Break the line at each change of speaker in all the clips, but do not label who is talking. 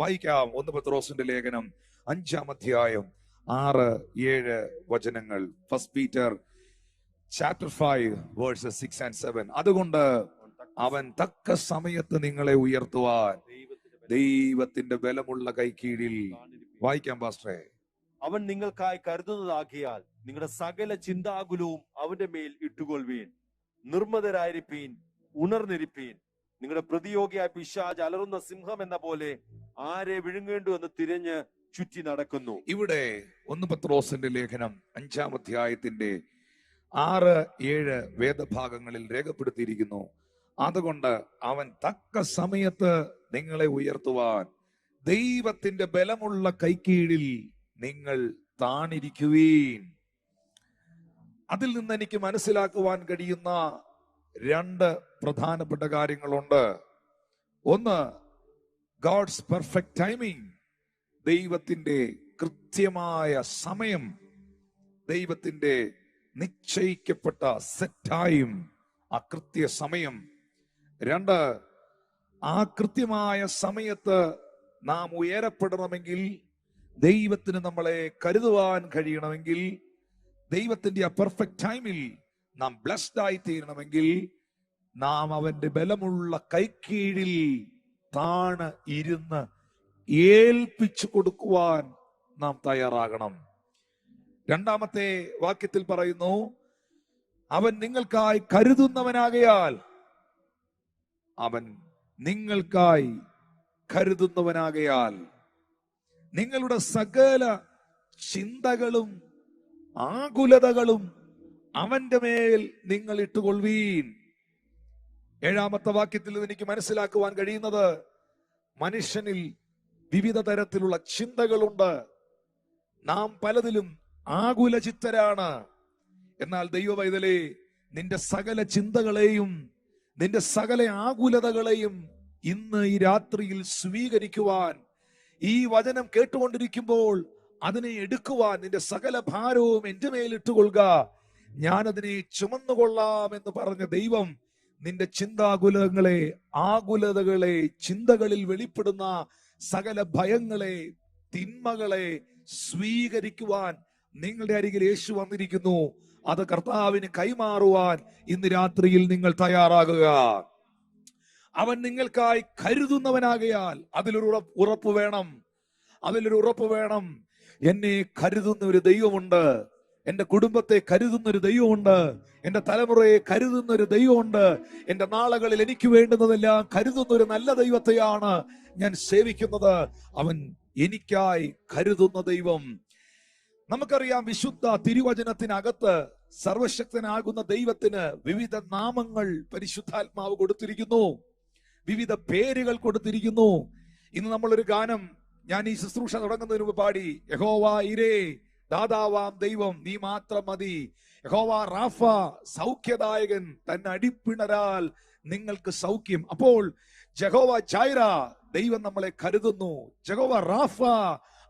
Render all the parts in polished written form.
വായിക്കാം 1 പത്രോസിന്റെ ലേഖനം 5-ാം അധ്യായം 6-7 വചനങ്ങൾ. 1 Peter chapter 5 verses 6 and 7. അതുകൊണ്ട് അവൻ തക്ക സമയത്ത് നിങ്ങളെ ഉയർത്തുവാൻ ദൈവത്തിന്റെ ബലമുള്ള കൈക്കീഴിൽ, വായിക്കാം പാസ്റ്ററെ,
അവൻ നിങ്ങൾക്കായി കരുതുന്നതാകിയാൽ നിങ്ങളുടെ സകല ചിന്താകുലവും അവന്റെ മേൽ ഇട്ടുകൊള്ളുവീൻ. നിർമ്മതരായിരിപ്പീൻ, ഉണർന്നിരിപ്പീൻ. നിങ്ങളുടെ പ്രതിയോഗിയായ പിശാച് അലറുന്ന സിംഹം എന്ന പോലെ ആരെ വിഴുങ്ങേണ്ടു എന്ന് തിരഞ്ഞ് ചുറ്റി നടക്കുന്നു.
ഇവിടെ 1 പത്രോസിന്റെ ലേഖനം 5-ാം അധ്യായത്തിന്റെ 6-7 വേദഭാഗങ്ങളിൽ രേഖപ്പെടുത്തിയിരിക്കുന്നു. അതുകൊണ്ട് അവൻ തക്ക സമയത്ത് നിങ്ങളെ ഉയർത്തുവാൻ ദൈവത്തിന്റെ ബലമുള്ള കൈക്കീഴിൽ നിങ്ങൾ താണിരിക്കുവീൻ. അതിൽ നിന്ന് എനിക്ക് മനസ്സിലാക്കുവാൻ കഴിയുന്ന 2 പ്രധാനപ്പെട്ട കാര്യങ്ങളുണ്ട്. ഒന്ന്, ഗോഡ്സ് പെർഫെക്റ്റ് ടൈമിംഗ്, ദൈവത്തിന്റെ കൃത്യമായ സമയം, ദൈവത്തിന്റെ നിശ്ചയിക്കപ്പെട്ട സെറ്റ് ടൈം, ആ കൃത്യ സമയം. 2, ആ കൃത്യമായ സമയത്ത് നാം ഉയരപ്പെടണമെങ്കിൽ, ദൈവത്തിന് നമ്മളെ കരുതുവാൻ കഴിയണമെങ്കിൽ, ദൈവത്തിന്റെ ആ പെർഫെക്റ്റ് ടൈമിൽ നാം ബ്ലെസ്ഡ് ആയി തീരണമെങ്കിൽ, നാം അവന്റെ ബലമുള്ള കൈക്കീഴിൽ താണ് ഇരുന്ന് ഏൽപ്പിച്ചു കൊടുക്കുവാൻ നാം തയ്യാറാകണം. 2-ാമത്തെ വാക്യത്തിൽ പറയുന്നു, അവൻ നിങ്ങൾക്കായി കരുതുന്നവനാകയാൽ, അവൻ നിങ്ങൾക്കായി കരുതുന്നവനാകയാൽ നിങ്ങളുടെ സകല ചിന്തകളും ആകുലതകളും അവന്റെ മേൽ നിങ്ങൾ ഇട്ടുകൊള്ളുവീൻ. 7-ാമത്തെ വാക്യത്തിൽ എനിക്ക് മനസ്സിലാക്കുവാൻ കഴിയുന്നത്, മനുഷ്യനിൽ വിവിധ തരത്തിലുള്ള ചിന്തകളുണ്ട്. നാം പലതിലും ആകുലചിത്തരാണ്. എന്നാൽ ദൈവപൈതലേ, നിന്റെ സകല ചിന്തകളെയും നിന്റെ സകല ആകുലതകളെയും ഇന്ന് ഈ രാത്രിയിൽ സ്വീകരിക്കുവാൻ, ഈ വചനം കേട്ടുകൊണ്ടിരിക്കുമ്പോൾ അതിനെ എടുക്കുവാൻ, നിന്റെ സകല ഭാരവും എന്റെ മേലിട്ടുകൊള്ളുക, ഞാനതിനെ ചുമന്നുകൊള്ളാം എന്ന് പറഞ്ഞ ദൈവം നിന്റെ ചിന്താകുലങ്ങളെ, ആകുലതകളെ, ചിന്തകളിൽ വെളിപ്പെടുന്ന സകല ഭയങ്ങളെ, തിന്മകളെ സ്വീകരിക്കുവാൻ നിങ്ങളുടെ അരികിൽ യേശു വന്നിരിക്കുന്നു. അത് കർത്താവിന് കൈമാറുവാൻ ഇന്ന് രാത്രിയിൽ നിങ്ങൾ തയ്യാറാകുക. അവൻ നിങ്ങൾക്കായി കരുതുന്നവനാകയാൽ, അതിലൊരു ഉറപ്പ് വേണം, അതിലൊരു ഉറപ്പ് വേണം. എന്നെ കരുതുന്ന ഒരു ദൈവമുണ്ട്, എന്റെ കുടുംബത്തെ കരുതുന്ന ഒരു ദൈവമുണ്ട്, എന്റെ തലമുറയെ കരുതുന്ന ഒരു ദൈവമുണ്ട്, എന്റെ നാളുകളിൽ എനിക്ക് വേണ്ടുന്നതെല്ലാം കരുതുന്ന ഒരു നല്ല ദൈവത്തെയാണ് ഞാൻ സേവിക്കുന്നത്. അവൻ എനിക്കായി കരുതുന്ന ദൈവം. നമുക്കറിയാം, വിശുദ്ധ തിരുവചനത്തിനകത്ത് സർവശക്തനാകുന്ന ദൈവത്തിന് വിവിധ നാമങ്ങൾ പരിശുദ്ധാത്മാവ് കൊടുത്തിരിക്കുന്നു, വിവിധ പേരുകൾ കൊടുത്തിരിക്കുന്നു. ഇന്ന് നമ്മളൊരു ഗാനം ഞാൻ ഈ ശുശ്രൂഷ തുടങ്ങുന്നതിന് മുമ്പ് പാടി, യഹോവ ഇരേ, ദാതാവാം ദൈവം നീ മാത്രം മതി. യഹോവ റാഫ, സൗഖ്യദായകൻ, തന്റെ അടിപ്പിണരാൽ നിങ്ങൾക്ക് സൗഖ്യം. അപ്പോൾ ജഹോവ ജൈറ, ദൈവം നമ്മളെ കരുതുന്നു. ജഹോവ റാഫ,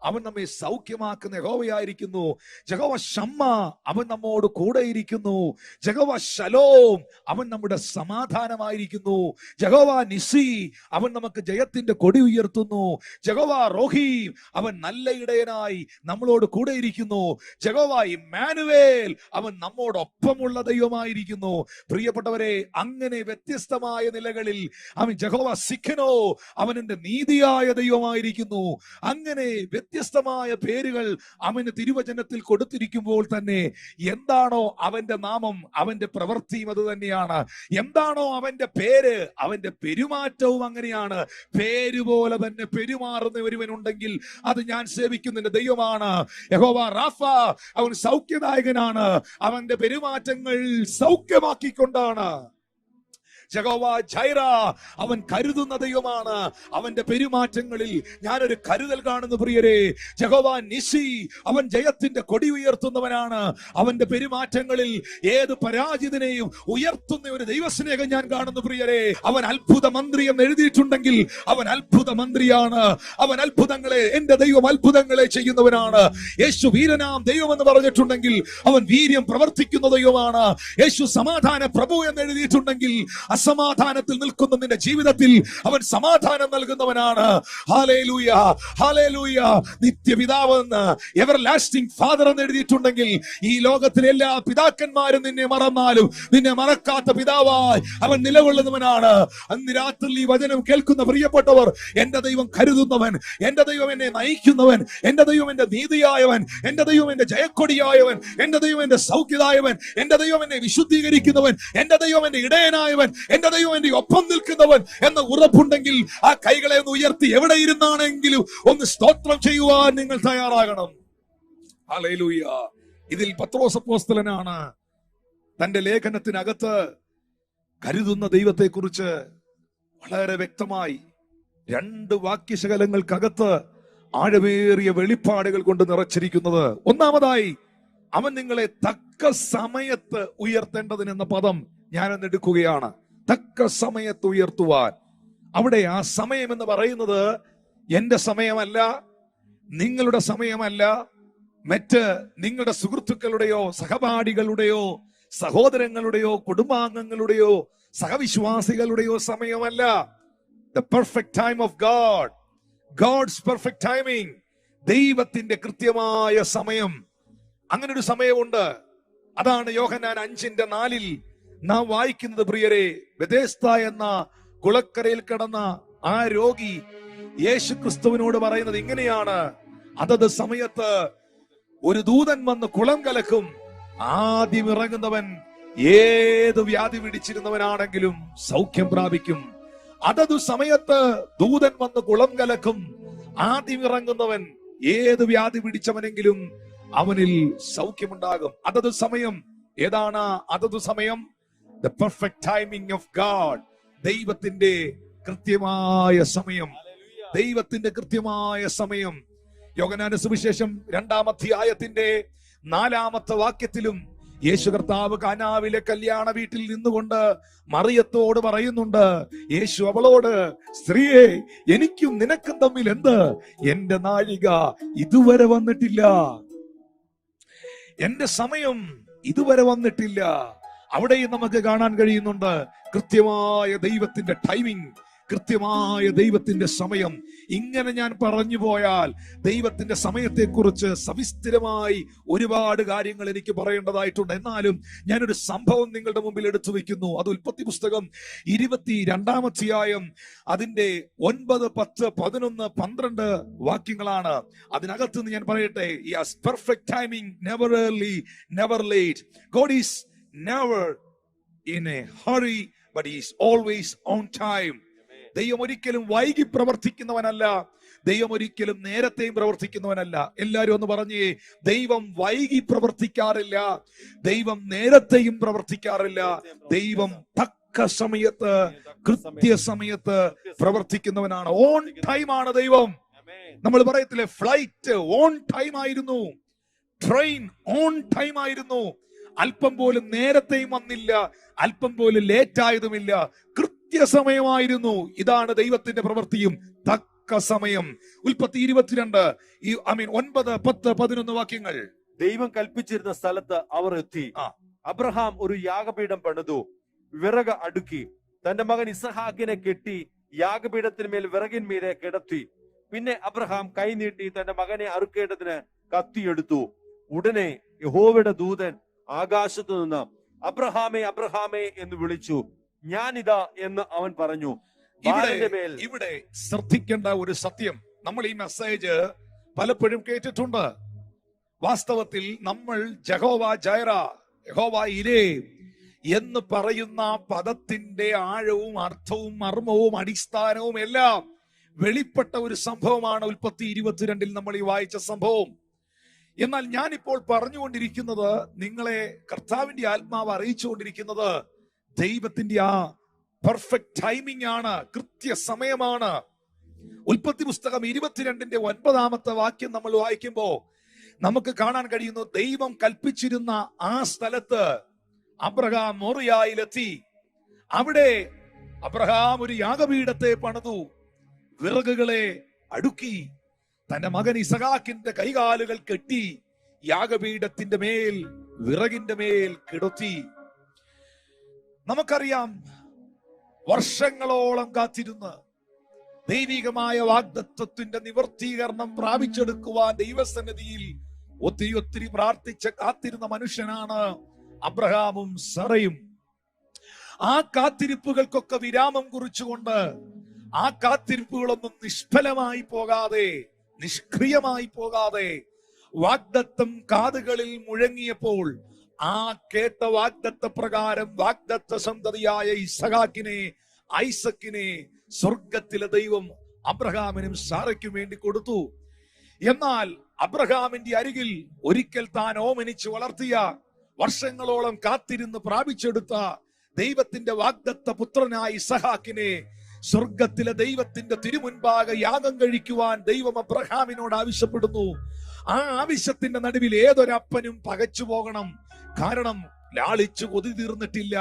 അവൻ നമ്മെ സൗഖ്യമാക്കുന്ന യഹോവയായിരിക്കുന്നു. ജഹോവ ഷമ്മ, അവൻ നമ്മോട് കൂടെയിരിക്കുന്നു. ജഹോവ ശലോം, അവൻ നമ്മുടെ സമാധാനമായിരിക്കുന്നു. ജഹോവ നിസി, അവൻ നമുക്ക് ജയത്തിന്റെ കൊടി ഉയർത്തുന്നു. ജഹോവ റോഹീം, അവൻ നല്ല ഇടയനായി നമ്മളോട് കൂടെയിരിക്കുന്നു. ജഹോവ ഇമ്മാനുവേൽ, അവൻ നമ്മോടൊപ്പമുള്ള ദൈവമായിരിക്കുന്നു. പ്രിയപ്പെട്ടവരെ, അങ്ങനെ വ്യത്യസ്തമായ നിലകളിൽ അവൻ ജഹോവ സിഖനോ, അവൻ എന്റെ നീതിയായ ദൈവമായിരിക്കുന്നു. അങ്ങനെ വ്യത്യസ്തമായ പേരുകൾ അവന് തിരുവചനത്തിൽ കൊടുത്തിരിക്കുമ്പോൾ തന്നെ എന്താണോ അവന്റെ നാമം, അവന്റെ പ്രവൃത്തിയും അത് തന്നെയാണ്. എന്താണോ അവന്റെ പേര്, അവന്റെ പെരുമാറ്റവും അങ്ങനെയാണ്. പേരുപോലെ തന്നെ പെരുമാറുന്ന ഒരുവനുണ്ടെങ്കിൽ അത് ഞാൻ സേവിക്കുന്ന ദൈവമാണ്. യഹോവ റാഫ, അവൻ സൗഖ്യദായകനാണ്. അവന്റെ പെരുമാറ്റങ്ങൾ സൗഖ്യമാക്കിക്കൊണ്ടാണ്. ജഹോവ ജൈറ, അവൻ കരുതുന്ന ദൈവമാണ്. അവന്റെ പെരുമാറ്റങ്ങളിൽ ഞാനൊരു കരുതൽ കാണുന്നു പ്രിയരെ. ജഹോവ നിസി, അവൻ ജയത്തിന്റെ കൊടി ഉയർത്തുന്നവനാണ്. അവന്റെ പെരുമാറ്റങ്ങളിൽ ഏത് പരാജിതനെയും ഉയർത്തുന്ന ഒരു ദൈവസ്നേഹം ഞാൻ കാണുന്നു പ്രിയരെ. അവൻ അത്ഭുത മന്ത്രി എന്ന് എഴുതിയിട്ടുണ്ടെങ്കിൽ അവൻ അത്ഭുത മന്ത്രിയാണ്. അവൻ അത്ഭുതങ്ങളെ, എന്റെ ദൈവം അത്ഭുതങ്ങളെ ചെയ്യുന്നവനാണ്. യേശു വീരനാം ദൈവം എന്ന് പറഞ്ഞിട്ടുണ്ടെങ്കിൽ അവൻ വീര്യം പ്രവർത്തിക്കുന്ന ദൈവമാണ്. യേശു സമാധാന പ്രഭു എന്ന് എഴുതിയിട്ടുണ്ടെങ്കിൽ അസമാധാനത്തിൽ നിൽക്കുന്ന നിന്റെ ജീവിതത്തിൽ അവൻ സമാധാനം നൽകുന്നവനാണ്. Hallelujah, hallelujah. നിത്യപിതാവെന്ന് എവർ ലാസ്റ്റിംഗ് ഫാദർ എന്ന് എഴുതിയിട്ടുണ്ടെങ്കിൽ ഈ ലോകത്തിലെ എല്ലാ പിതാക്കന്മാരും നിന്നെ മറന്നാലും നിന്നെ മറക്കാത്ത പിതാവായി അവൻ നിലകൊള്ളുന്നവനാണ്. അന്ന് രാത്രി ഈ വചനം കേൾക്കുന്ന പ്രിയപ്പെട്ടവർ, എന്റെ ദൈവം കരുതുന്നവൻ, എന്റെ ദൈവം എന്നെ നയിക്കുന്നവൻ, എന്റെ ദൈവം എന്റെ നീതിയായവൻ, എന്റെ ദൈവം എന്റെ ജയക്കൊടിയായവൻ, എന്റെ ദൈവം എന്റെ സൗഖ്യദായവൻ, എന്റെ ദൈവം എന്നെ വിശുദ്ധീകരിക്കുന്നവൻ, എന്റെ ദൈവം എന്റെ ഇടയനായവൻ, എന്റെ ദൈവം എന്റെ ഒപ്പം നിൽക്കുന്നവൻ എന്ന ഉറപ്പുണ്ടെങ്കിൽ ആ കൈകളെ ഒന്ന് ഉയർത്തി എവിടെ ഇരുന്നാണെങ്കിലും ഒന്ന് സ്തോത്രം ചെയ്യുവാൻ നിങ്ങൾ തയ്യാറാകണം. ഹല്ലേലൂയ. ഇതിൽ പത്രോസ് അപ്പോസ്തലനാണ് തന്റെ ലേഖനത്തിനകത്ത് കരുതുന്ന ദൈവത്തെ കുറിച്ച് വളരെ വ്യക്തമായി 2 വാക്യശകലങ്ങൾക്കകത്ത് ആഴമേറിയ വെളിപ്പാടുകൾ കൊണ്ട് നിറച്ചിരിക്കുന്നത്. ഒന്നാമതായി, അവൻ നിങ്ങളെ തക്ക സമയത്ത് ഉയർത്തേണ്ടതിനെന്ന പദം ഞാനൊന്ന് എടുക്കുകയാണ്. തക്ക സമയത്ത് ഉയർത്തുവാൻ. അവിടെ ആ സമയം എന്ന് പറയുന്നത് എന്റെ സമയമല്ല, നിങ്ങളുടെ സമയമല്ല, മറ്റ് നിങ്ങളുടെ സുഹൃത്തുക്കളുടെയോ സഹപാഠികളുടെയോ സഹോദരങ്ങളുടെയോ കുടുംബാംഗങ്ങളുടെയോ സഹവിശ്വാസികളുടെയോ സമയമല്ല. The perfect time of God, God's perfect timing, ദൈവത്തിന്റെ കൃത്യമായ സമയം. അങ്ങനെ ഒരു സമയമുണ്ട്. അതാണ് യോഹന്നാൻ 5:4 നാം വായിക്കുന്നത്. പ്രിയരെ, ബെഥേസ്ത എന്ന കുളക്കരയിൽ കിടന്ന ആ രോഗി യേശു ക്രിസ്തുവിനോട് പറയുന്നത് ഇങ്ങനെയാണ്: അതത് സമയത്ത് ഒരു ദൂതൻ വന്ന് കുളം കലക്കും. ആദ്യം ഇറങ്ങുന്നവൻ ഏത് വ്യാധി പിടിച്ചിരുന്നവനാണെങ്കിലും സൗഖ്യം പ്രാപിക്കും. അതത് സമയത്ത് ദൂതൻ വന്ന് കുളം കലക്കും. ആദ്യം ഇറങ്ങുന്നവൻ ഏത് വ്യാധി പിടിച്ചവനെങ്കിലും അവനിൽ സൗഖ്യമുണ്ടാകും. അതത് സമയം. ഏതാണ് അതത് സമയം? The perfect timing of God. ദൈവത്തിന്റെ കൃത്യമായ സമയം. ദൈവത്തിന്റെ കൃത്യമായ സമയം. യോഹന്നാന്റെ സുവിശേഷം 2-ാം അധ്യായത്തിന്റെ 4-ാമത്തെ വാക്യത്തിലും യേശു കർത്താവ് കാനാവിലെ കല്യാണ വീട്ടിൽ നിന്നുകൊണ്ട് മറിയത്തോട് പറയുന്നുണ്ട്. യേശു അവളോട്, സ്ത്രീയെ, എനിക്കും നിനക്കും തമ്മിൽ എന്ത്? എന്റെ നാഴിക ഇതുവരെ വന്നിട്ടില്ല, എന്റെ സമയം ഇതുവരെ വന്നിട്ടില്ല. അവിടെയും നമുക്ക് കാണാൻ കഴിയുന്നുണ്ട് കൃത്യമായ ദൈവത്തിന്റെ ടൈമിംഗ്, കൃത്യമായ ദൈവത്തിന്റെ സമയം. ഇങ്ങനെ ഞാൻ പറഞ്ഞു പോയാൽ ദൈവത്തിന്റെ സമയത്തെക്കുറിച്ച് സവിസ്തരമായി ഒരുപാട് കാര്യങ്ങൾ എനിക്ക് പറയേണ്ടതായിട്ടുണ്ട്. എന്നാലും ഞാനൊരു സംഭവം നിങ്ങളുടെ മുമ്പിൽ എടുത്തു വെക്കുന്നു. അത് ഉൽപ്പത്തി പുസ്തകം 22-ാം അധ്യായം അതിന്റെ 9, 10, 11, 12 വാക്യങ്ങളാണ്. അതിനകത്ത് നിന്ന് ഞാൻ പറയട്ടെ. Yes, perfect timing, never early, never late. God is never in a hurry, but he is always on time. ദൈവം ഒരിക്കലും വൈകി പ്രവർത്തിക്കുന്നവനല്ല, ദൈവം ഒരിക്കലും നേരത്തെയും പ്രവർത്തിക്കുന്നവനല്ല. എല്ലാരും ഒന്ന് പറഞ്ഞേ, ദൈവം വൈകി പ്രവർത്തിക്കാറില്ല, ദൈവം നേരത്തെയും പ്രവർത്തിക്കാറില്ല. ദൈവം തക്ക സമയത്ത്, കൃത്യസമയത്ത് പ്രവർത്തിക്കുന്നവനാണ്. ഓൺ ടൈം ആണ് ദൈവം. നമ്മൾ പറയത്തില്ലേ, ഫ്ലൈറ്റ് ഓൺ ടൈം ആയിരുന്നു, ട്രെയിൻ ഓൺ ടൈം ആയിരുന്നു. അല്പം പോലും നേരത്തെയും വന്നില്ല, അല്പം പോലും ലേറ്റ് ആയതുമില്ല, കൃത്യസമയമായിരുന്നു. ഇതാണ് ദൈവത്തിന്റെ പ്രവൃത്തിയും തക്ക സമയം. ഉൽപ്പത്തി 22 9, 10, 11 വാക്യങ്ങൾ.
ദൈവം കൽപ്പിച്ചിരുന്ന സ്ഥലത്ത് അവർ എത്തി. അബ്രഹാം ഒരു യാഗപീഠം പണിതു, വിറക് അടുക്കി, തന്റെ മകൻ ഇസഹാക്കിനെ കെട്ടി യാഗപീഠത്തിന്മേൽ വിറകിന്മീതെ കിടത്തി. പിന്നെ അബ്രഹാം കൈ നീട്ടി തന്റെ മകനെ അറുക്കേണ്ടതിന് കത്തിയെടുത്തു. ഉടനെ യഹോവയുടെ ദൂതൻ ആകാശത്തു നിന്ന്, അബ്രഹാമേ, അബ്രഹാമേ എന്ന് വിളിച്ചു. ഞാനിതാ എന്ന് അവൻ പറഞ്ഞു.
ഇവിടെ ശ്രദ്ധിക്കേണ്ട ഒരു സത്യം, നമ്മൾ ഈ മെസ്സേജ് പലപ്പോഴും കേട്ടിട്ടുണ്ട്. വാസ്തവത്തിൽ നമ്മൾ ജഹോവ ജൈറ, യഹോവ ഇരേ എന്ന് പറയുന്ന പദത്തിന്റെ ആഴവും അർത്ഥവും മർമ്മവും അടിസ്ഥാനവും എല്ലാം വെളിപ്പെട്ട ഒരു സംഭവമാണ് ഉൽപ്പത്തി 22 നമ്മൾ ഈ വായിച്ച സംഭവം. എന്നാൽ ഞാനിപ്പോൾ പറഞ്ഞുകൊണ്ടിരിക്കുന്നത്, നിങ്ങളെ കർത്താവിന്റെ ആത്മാവ് അറിയിച്ചുകൊണ്ടിരിക്കുന്നത് ദൈവത്തിന്റെ ആ പെർഫെക്റ്റ് ടൈമിംഗ് ആണ്, കൃത്യസമയമാണ്. ഉൽപ്പത്തി പുസ്തകം 22-ന്റെ 9-ാമത്തെ വാക്യം നമ്മൾ വായിക്കുമ്പോ നമുക്ക് കാണാൻ കഴിയുന്നു, ദൈവം കൽപ്പിച്ചിരുന്ന ആ സ്ഥലത്ത് അബ്രഹാം മോറിയായിലെത്തി. അവിടെ അബ്രഹാം ഒരു യാഗപീഠത്തെ പണിതു, വിറകുകളെ അടുക്കി, തന്റെ മകൻ ഇസഹാക്കിന്റെ കൈകാലുകൾ കെട്ടി യാഗപീഠത്തിന്റെ മേൽ, വിറകിന്റെ മേൽ കിടത്തി. നമുക്കറിയാം, വർഷങ്ങളോളം കാത്തിരുന്ന് ദൈവികമായ വാഗ്ദത്വത്തിന്റെ നിവർത്തീകരണം പ്രാപിച്ചെടുക്കുവാൻ ദൈവസന്നിധിയിൽ ഒത്തിരി പ്രാർത്ഥിച്ച് കാത്തിരുന്ന മനുഷ്യനാണ് അബ്രഹാമും സറയും. ആ കാത്തിരിപ്പുകൾക്കൊക്കെ വിരാമം കുറിച്ചുകൊണ്ട് ആ കാത്തിരിപ്പുകളൊന്നും നിഷ്ഫലമായി പോകാതെ, നിഷ്ക്രിയമായി പോകാതെ, വാഗ്ദത്തം കാതുകളിൽ മുഴങ്ങിയപ്പോൾ ആ കേട്ട വാഗ്ദത്ത പ്രകാരം വാഗ്ദത്ത സന്തതിയായ ഐസക്കിനെ സ്വർഗത്തിലെ ദൈവം അബ്രഹാമിനും സാറയ്ക്കും വേണ്ടി കൊടുത്തു. എന്നാൽ അബ്രഹാമിന്റെ അരികിൽ ഒരിക്കൽ താൻ ഓമനിച്ച് വളർത്തിയ, വർഷങ്ങളോളം കാത്തിരുന്ന് പ്രാപിച്ചെടുത്ത ദൈവത്തിന്റെ വാഗ്ദത്ത പുത്രനായ ഇസഹാക്കിനെ സ്വർഗത്തിലെ ദൈവത്തിന്റെ തിരുമുൻപാകെ യാഗം കഴിക്കുവാൻ ദൈവം അബ്രഹാമിനോട് ആവശ്യപ്പെടുന്നു. ആ ആവശ്യത്തിന്റെ നടുവിൽ ഏതൊരപ്പനും പകച്ചു പോകണം. കാരണം ലാളിച്ചു കൊതി തീർന്നിട്ടില്ല,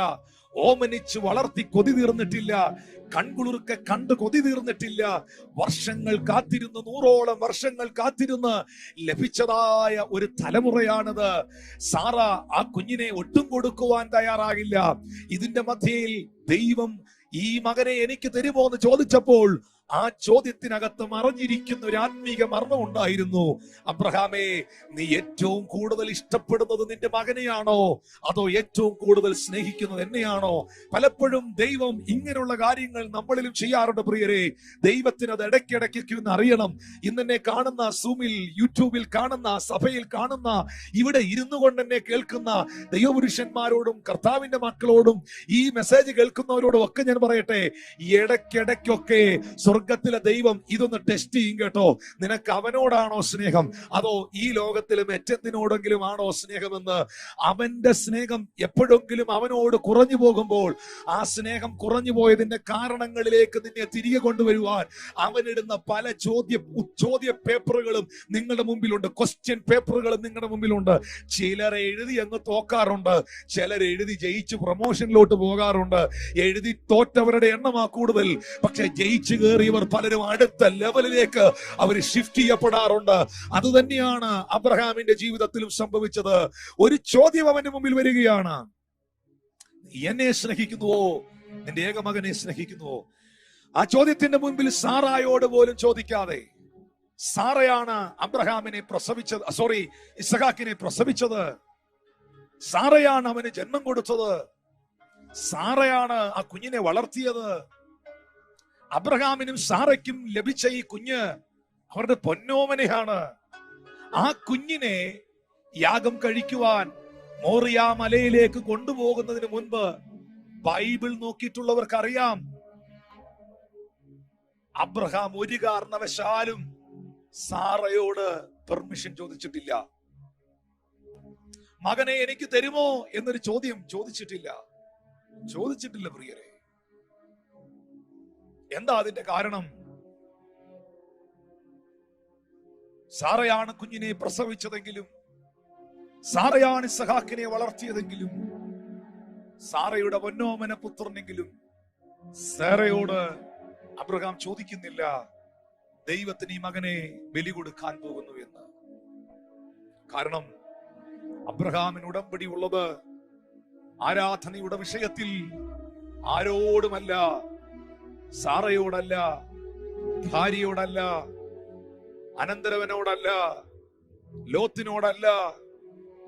ഓമനിച്ച് വളർത്തി കൊതി തീർന്നിട്ടില്ല, കൺകുളിർക്കെ കണ്ട് കൊതി തീർന്നിട്ടില്ല. വർഷങ്ങൾ കാത്തിരുന്ന്, 100ഓളം വർഷങ്ങൾ കാത്തിരുന്ന് ലഭിച്ചതായ ഒരു തലമുറയാണിത്. സാറ ആ കുഞ്ഞിനെ ഒട്ടും കൊടുക്കുവാൻ തയ്യാറാകില്ല. ഇതിന്റെ മധ്യയിൽ ദൈവം ഈ മകനെ എനിക്ക് തരുമോ എന്ന് ചോദിച്ചപ്പോൾ ആ ചോദ്യത്തിനകത്ത് മറഞ്ഞിരിക്കുന്ന ഒരു ആത്മീക മർമ്മം ഉണ്ടായിരുന്നു. അബ്രഹാമേ, നീ ഏറ്റവും കൂടുതൽ ഇഷ്ടപ്പെടുന്നത് നിന്റെ മകനെയാണോ, അതോ ഏറ്റവും കൂടുതൽ സ്നേഹിക്കുന്നത് എന്നെയാണോ? പലപ്പോഴും ദൈവം ഇങ്ങനെയുള്ള കാര്യങ്ങൾ നമ്മളിലും ചെയ്യാറുണ്ട് പ്രിയരെ. ദൈവത്തിന് അത് ഇടയ്ക്കിടയ്ക്ക് അറിയണം. ഇന്നെന്നെ കാണുന്ന, സൂമിൽ യൂട്യൂബിൽ കാണുന്ന, സഭയിൽ കാണുന്ന, ഇവിടെ ഇരുന്നു കൊണ്ട് എന്നെ കേൾക്കുന്ന ദൈവപുരുഷന്മാരോടും കർത്താവിന്റെ മക്കളോടും ഈ മെസ്സേജ് കേൾക്കുന്നവരോടും ഒക്കെ ഞാൻ പറയട്ടെ, ഇടയ്ക്കിടയ്ക്കൊക്കെ സ്വർഗത്തിലെ ദൈവം ഇതൊന്ന് ടെസ്റ്റ് ചെയ്യും കേട്ടോ. നിനക്ക് അവനോടാണോ സ്നേഹം, അതോ ഈ ലോകത്തിലെ മറ്റെന്തിനോടെങ്കിലും ആണോ സ്നേഹമെന്ന്. അവന്റെ സ്നേഹം എപ്പോഴെങ്കിലും അവനോട് കുറഞ്ഞു പോകുമ്പോൾ ആ സ്നേഹം കുറഞ്ഞു പോയതിന്റെ കാരണങ്ങളിലേക്ക് നിന്നെ തിരികെ കൊണ്ടുവരുവാൻ അവനിടുന്ന പല ചോദ്യ പേപ്പറുകളും നിങ്ങളുടെ മുമ്പിലുണ്ട്, ക്വസ്റ്റ്യൻ പേപ്പറുകളും നിങ്ങളുടെ മുമ്പിലുണ്ട്. ചിലരെ എഴുതി അങ്ങ് തോക്കാറുണ്ട്, ചിലരെ എഴുതി ജയിച്ച് പ്രൊമോഷനിലോട്ട് പോകാറുണ്ട്. എഴുതി തോറ്റവരുടെ എണ്ണമാ കൂടുതൽ, പക്ഷെ ജയിച്ചു കയറിയവർ പലരും അടുത്ത ലെവലിലേക്ക് അവർ ഷിഫ്റ്റ് ചെയ്യപ്പെടാറുണ്ട്. അത് തന്നെയാണ് അബ്രഹാമിന്റെ ജീവിതത്തിലും സംഭവിച്ചത്. ഒരു ചോദ്യം അവന്റെ മുമ്പിൽ വരികയാണ്, എന്നെ സ്നേഹിക്കുന്നുവോ, നിന്റെ ഏകമകനെ സ്നേഹിക്കുന്നുവോ? ആ ചോദ്യത്തിന്റെ മുൻപിൽ സാറായോട് പോലും ചോദിക്കാതെ, സാറയാണ് അബ്രഹാമിനെ പ്രസവിച്ചത്, ഇസഹാക്കിനെ പ്രസവിച്ചത്, സാറയാണ് അവന് ജന്മം കൊടുത്തത്, സാറയാണ് ആ കുഞ്ഞിനെ വളർത്തിയത്. അബ്രഹാമിനും സാറയ്ക്കും ലഭിച്ച ഈ കുഞ്ഞ് അവരുടെ പൊന്നോമനയാണ്. ആ കുഞ്ഞിനെ യാഗം കഴിക്കുവാൻ മോറിയ മലയിലേക്ക് കൊണ്ടുപോകുന്നതിന് മുൻപ് ബൈബിൾ നോക്കിയിട്ടുള്ളവർക്കറിയാം, അബ്രഹാം ഒരു കാരണവശാലും സാറയോട് പെർമിഷൻ ചോദിച്ചിട്ടില്ല. മകനെ എനിക്ക് തരുമോ എന്നൊരു ചോദ്യം ചോദിച്ചിട്ടില്ല പ്രിയരെ. എന്താ അതിന്റെ കാരണം? സാറയാണ് കുഞ്ഞിനെ പ്രസവിച്ചതെങ്കിലും, സാറയാണ് ഇസഹാക്കിനെ വളർത്തിയതെങ്കിലും, സാറയുടെ പൊന്നോമന പുത്രനെങ്കിലും സാറയോട് അബ്രഹാം ചോദിക്കുന്നില്ല ദൈവത്തിന് ഈ മകനെ ബലി കൊടുക്കാൻ പോകുന്നു എന്ന്. കാരണം അബ്രഹാമിന് ഉടമ്പടി ഉള്ളത് ആരാധനയുടെ വിഷയത്തിൽ ആരോടുമല്ല, സാറയോടല്ല, ഭാര്യയോടല്ല, അനന്തരവനോടല്ല, ലോത്തിനോടല്ല,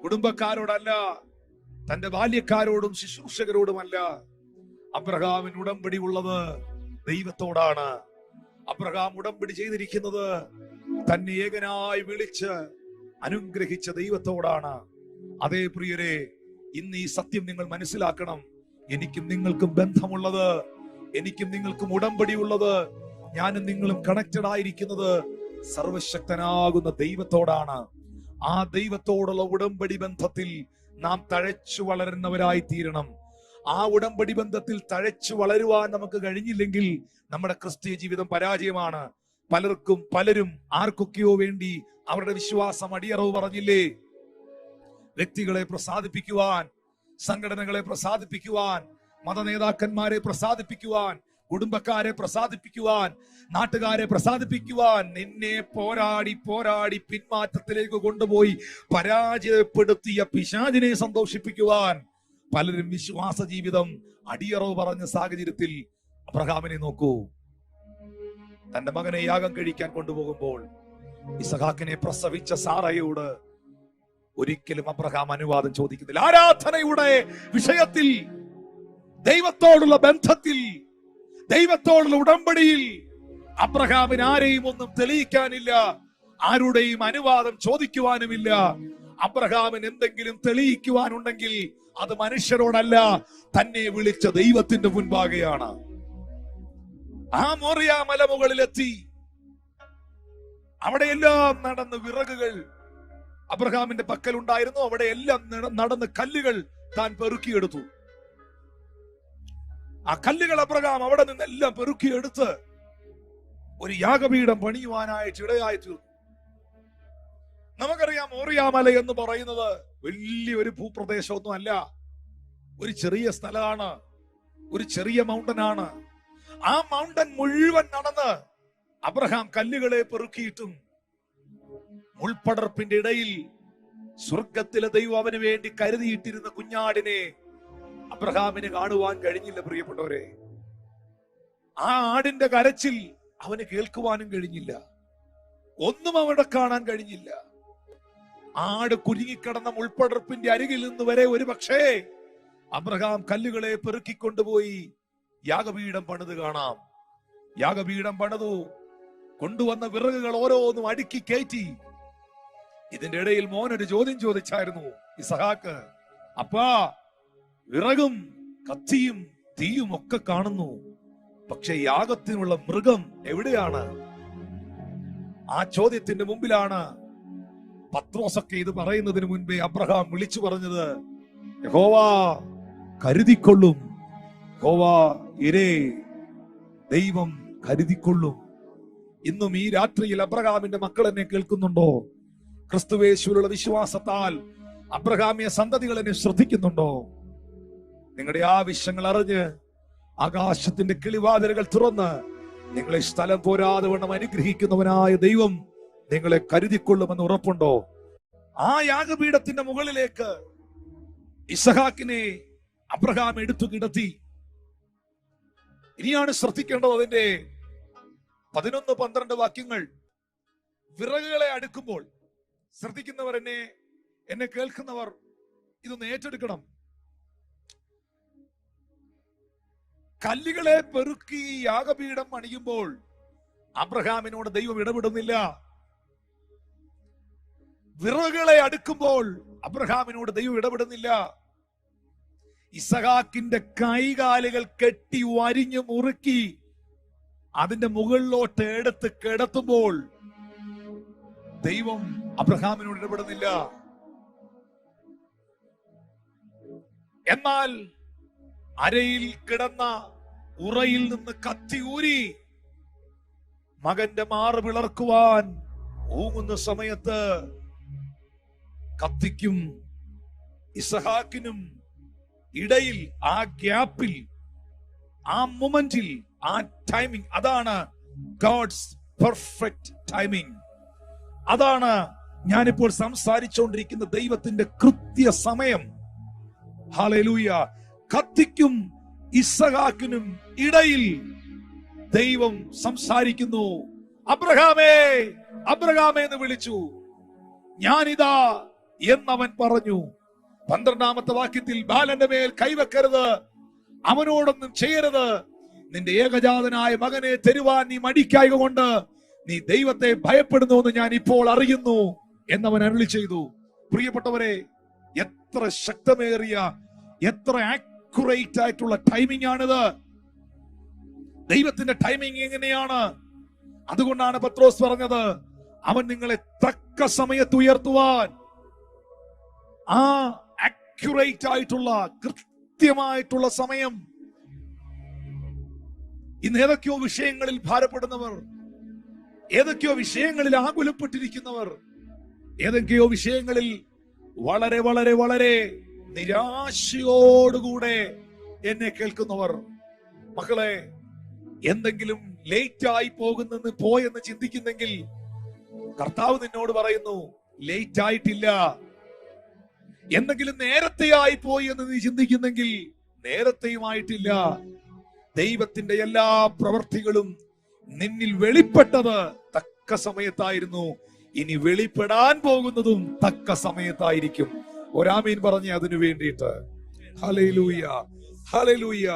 കുടുംബക്കാരോടല്ല, തന്റെ ബാല്യക്കാരോടും ശുശ്രൂഷകരോടുമല്ല. അബ്രഹാമിന് ഉടമ്പടി ഉള്ളത് ദൈവത്തോടാണ്. അബ്രഹാം ഉടമ്പടി ചെയ്തിരിക്കുന്നത് തന്നെ ഏകനായി വിളിച്ച് അനുഗ്രഹിച്ച ദൈവത്തോടാണ്. അതേ പ്രിയരെ, ഇന്ന് ഈ സത്യം നിങ്ങൾ മനസ്സിലാക്കണം. എനിക്കും നിങ്ങൾക്കും ബന്ധമുള്ളത്, എനിക്കും നിങ്ങൾക്കും ഉടമ്പടി ഉള്ളത്, ഞാനും നിങ്ങളും കണക്റ്റഡ് ആയിരിക്കുന്നത് സർവശക്തനാകുന്ന ദൈവത്തോടാണ്. ആ ദൈവത്തോടുള്ള ഉടമ്പടി ബന്ധത്തിൽ നാം തഴച്ചു വളരുന്നവരായി തീരണം. ആ ഉടമ്പടി ബന്ധത്തിൽ തഴച്ചു വളരുവാൻ നമുക്ക് കഴിഞ്ഞില്ലെങ്കിൽ നമ്മുടെ ക്രിസ്തീയ ജീവിതം പരാജയമാണ്. പലരും ആർക്കൊക്കെയോ വേണ്ടി അവരുടെ വിശ്വാസം അടിയറവ് പറഞ്ഞില്ലേ? വ്യക്തികളെ പ്രസാദിപ്പിക്കുവാൻ, സംഘടനകളെ പ്രസാദിപ്പിക്കുവാൻ, മതനേതാക്കന്മാരെ പ്രസാദിപ്പിക്കുവാൻ, കുടുംബക്കാരെ പ്രസാദിപ്പിക്കുവാൻ, നാട്ടുകാരെ പ്രസാദിപ്പിക്കുവാൻ നിന്നെ പോരാടി പിന്മാറ്റത്തിലേക്ക് കൊണ്ടുപോയി പരാജയപ്പെടുത്തിയ പിശാചിനെ സന്തോഷിപ്പിക്കുവാൻ പലരും വിശ്വാസ ജീവിതം അടിയറവ് പറഞ്ഞ സാഹചര്യത്തിൽ അബ്രഹാമിനെ നോക്കൂ. തന്റെ മകനെ യാഗം കഴിക്കാൻ കൊണ്ടുപോകുമ്പോൾ ഇസഹാക്കിനെ പ്രസവിച്ച സാറയോട് ഒരിക്കലും അബ്രഹാം അനുവാദം ചോദിക്കുന്നില്ല. ആരാധനയുടെ വിഷയത്തിൽ, ദൈവത്തോടുള്ള ബന്ധത്തിൽ, ദൈവത്തോടുള്ള ഉടമ്പടിയിൽ അബ്രഹാമിന് ആരെയും ഒന്നും തെളിയിക്കാനില്ല, ആരുടെയും അനുവാദം ചോദിക്കുവാനുമില്ല. അബ്രഹാമിന് എന്തെങ്കിലും തെളിയിക്കുവാനുണ്ടെങ്കിൽ അത് മനുഷ്യരോടല്ല, തന്നെ വിളിച്ച ദൈവത്തിന്റെ മുൻപാകെയാണ്. ആ മോറിയ മലമുകളിലെത്തി. അവിടെയെല്ലാം നടന്ന് വിറകുകൾ അബ്രഹാമിന്റെ പക്കൽ ഉണ്ടായിരുന്നു. അവിടെ എല്ലാം നടന്ന് കല്ലുകൾ താൻ പെറുക്കിയെടുത്തു. ആ കല്ലുകൾ അബ്രഹാം അവിടെ നിന്നെല്ലാം പെറുക്കിയെടുത്ത് ഒരു യാഗപീഠം പണിയുവാനായിട്ട് ഇടയായി തീർന്നു. നമുക്കറിയാം, മോറിയാമല എന്ന് പറയുന്നത് വലിയൊരു ഭൂപ്രദേശമൊന്നും അല്ല, ഒരു ചെറിയ സ്ഥലമാണ്, ഒരു ചെറിയ മൗണ്ടനാണ്. ആ മൗണ്ടൻ മുഴുവൻ നടന്ന് അബ്രഹാം കല്ലുകളെ പെറുക്കിയിട്ടും മുൾപടർപ്പിന്റെ ഇടയിൽ സ്വർഗത്തിലെ ദൈവം അവന് വേണ്ടി കരുതിയിട്ടിരുന്ന കുഞ്ഞാടിനെ അബ്രഹാമിന് കാണുവാൻ കഴിഞ്ഞില്ല. പ്രിയപ്പെട്ടവരെ, ആ ആടിന്റെ കരച്ചിൽ അവന് കേൾക്കുവാനും കഴിഞ്ഞില്ല. ഒന്നും അവിടെ കാണാൻ കഴിഞ്ഞില്ല. ആട് കുരുങ്ങിക്കിടന്ന മുൾപടർപ്പിന്റെ അരികിൽ നിന്ന് വരെ ഒരു പക്ഷേ അബ്രഹാം കല്ലുകളെ പെറുക്കിക്കൊണ്ടുപോയി യാഗപീഠം പണിത് കാണാം. യാഗപീഠം പണിതു, കൊണ്ടുവന്ന വിറകുകൾ ഓരോന്നും അടുക്കി കയറ്റി. ഇതിന്റെ ഇടയിൽ മോനൊരു ചോദ്യം ചോദിച്ചായിരുന്നു, ഇസഹാക്ക്, അപ്പാ, വിറകും കത്തിയും തീയും ഒക്കെ കാണുന്നു, പക്ഷെ യാഗത്തിനുള്ള മൃഗം എവിടെയാണ്? ആ ചോദ്യത്തിന്റെ മുമ്പിലാണ് പത്രോസൊക്കെ ഇത് പറയുന്നതിന് മുൻപേ അബ്രഹാം വിളിച്ചു പറഞ്ഞത്, യഹോവാ കരുതിക്കൊള്ളും, യഹോവാ ഇരേ, ദൈവം കരുതിക്കൊള്ളും. ഇന്നും ഈ രാത്രിയിൽ അബ്രഹാമിന്റെ മക്കൾ എന്നെ കേൾക്കുന്നുണ്ടോ? ക്രിസ്തുവേശുവിലുള്ള വിശ്വാസത്താൽ അബ്രഹാമിയ സന്തതികൾ എന്നെ ശ്രദ്ധിക്കുന്നുണ്ടോ? നിങ്ങളുടെ ആവശ്യങ്ങൾ അറിഞ്ഞ് ആകാശത്തിന്റെ കിളിവാതിലുകൾ തുറന്ന് നിങ്ങളെ സ്ഥലം പോരാതെ വണ്ണം അനുഗ്രഹിക്കുന്നവനായ ദൈവം നിങ്ങളെ കരുതിക്കൊള്ളുമെന്ന് ഉറപ്പുണ്ടോ? ആ യാഗപീഠത്തിന്റെ മുകളിലേക്ക് ഇസഹാക്കിനെ അബ്രഹാം എടുത്തു കിടത്തി. ഇനിയാണ് ശ്രദ്ധിക്കേണ്ടത് അതിന്റെ 11-12 വാക്യങ്ങൾ. വിറകുകളെ അടുക്കുമ്പോൾ, ശ്രദ്ധിക്കുന്നവർ, എന്നെ കേൾക്കുന്നവർ ഇതൊന്ന് ഏറ്റെടുക്കണം. കല്ലുകളെ പെറുക്കി യാഗപീഠം പണിയുമ്പോൾ അബ്രഹാമിനോട് ദൈവം ഇടപെടുന്നില്ല. വിറകുകളെ അടുക്കുമ്പോൾ അബ്രഹാമിനോട് ദൈവം ഇടപെടുന്നില്ല. ഇസഹാക്കിന്റെ കൈകാലുകൾ കെട്ടി വരിഞ്ഞു മുറുക്കി അതിന്റെ മുകളിലോട്ട് എടുത്ത് കിടത്തുമ്പോൾ ദൈവം അബ്രഹാമിനോട് ഇടപെടുന്നില്ല. എന്നാൽ അരയിൽ കിടന്ന ഉറയിൽ നിന്ന് കത്തി ഊരി മകന്റെ മാറ് പിളർക്കുവാൻ ഊങ്ങുന്ന സമയത്ത് കത്തിക്കും ഇസഹാക്കിനും ഇടയിൽ, ആ ഗ്യാപ്പിൽ, ആ മൊമെന്റിൽ, ആ ടൈമിംഗ്, അതാണ് ഗോഡ്സ് പെർഫെക്റ്റ് ടൈമിംഗ്. അതാണ് ഞാനിപ്പോൾ സംസാരിച്ചുകൊണ്ടിരിക്കുന്ന ദൈവത്തിന്റെ കൃത്യ സമയം. ഹല്ലേലൂയ. കത്തിക്കും ഇസഹാക്കിനും ഇടയിൽ ദൈവം സംസാരിക്കുന്നു. അബ്രഹാമേ, അബ്രഹാമേ എന്ന് വിളിച്ചു. ഞാനിതാ എന്നവൻ പറഞ്ഞു. 12-ാമത്തെ വാക്യത്തിൽ, ബാലന്റെ മേൽ കൈവെക്കരുത്, അവനോടൊന്നും ചെയ്യരുത്, നിന്റെ ഏകജാതനായ മകനെ തരുവാൻ നീ മടിക്കായക കൊണ്ട് നീ ദൈവത്തെ ഭയപ്പെടുന്നു എന്ന് ഞാൻ ഇപ്പോൾ അറിയുന്നു എന്നവൻ അരുളി ചെയ്തു. പ്രിയപ്പെട്ടവരെ, എത്ര ശക്തമേറിയ, എത്ര ആക്യുറേറ്റ് ആയിട്ടുള്ള ടൈമിംഗ് ആണിത്. ദൈവത്തിന്റെ ടൈമിംഗ് എങ്ങനെയാണ്? അതുകൊണ്ടാണ് പത്രോസ് പറഞ്ഞത്, അവൻ നിങ്ങളെ തക്ക സമയത്ത് ഉയർത്തുവാൻ. ആ ആക്യുറേറ്റ് ആയിട്ടുള്ള, കൃത്യമായിട്ടുള്ള സമയം. ഇന്ന് ഏതൊക്കെയോ വിഷയങ്ങളിൽ ഭാരപ്പെടുന്നവർ, ഏതൊക്കെയോ വിഷയങ്ങളിൽ ആകുലപ്പെട്ടിരിക്കുന്നവർ, ഏതൊക്കെയോ വിഷയങ്ങളിൽ വളരെ വളരെ വളരെ നിരാശയോടുകൂടെ എന്നെ കേൾക്കുന്നവർ, മക്കളെ, എന്തെങ്കിലും ലേറ്റ് ആയി പോയെന്ന് ചിന്തിക്കുന്നെങ്കിൽ കർത്താവ് നിന്നോട് പറയുന്നു, ലേറ്റ് ആയിട്ടില്ല. എന്തെങ്കിലും നേരത്തെ ആയി പോയി എന്ന് നീ ചിന്തിക്കുന്നെങ്കിൽ നേരത്തെയുമായിട്ടില്ല. ദൈവത്തിന്റെ എല്ലാ പ്രവൃത്തികളും നിന്നിൽ വെളിപ്പെട്ടത് തക്ക സമയത്തായിരുന്നു. ഇനി വെളിപ്പെടാൻ പോകുന്നതും തക്ക സമയത്തായിരിക്കും. ഒരാമീൻ പറഞ്ഞേ അതിനു വേണ്ടിയിട്ട്. Hallelujah, hallelujah.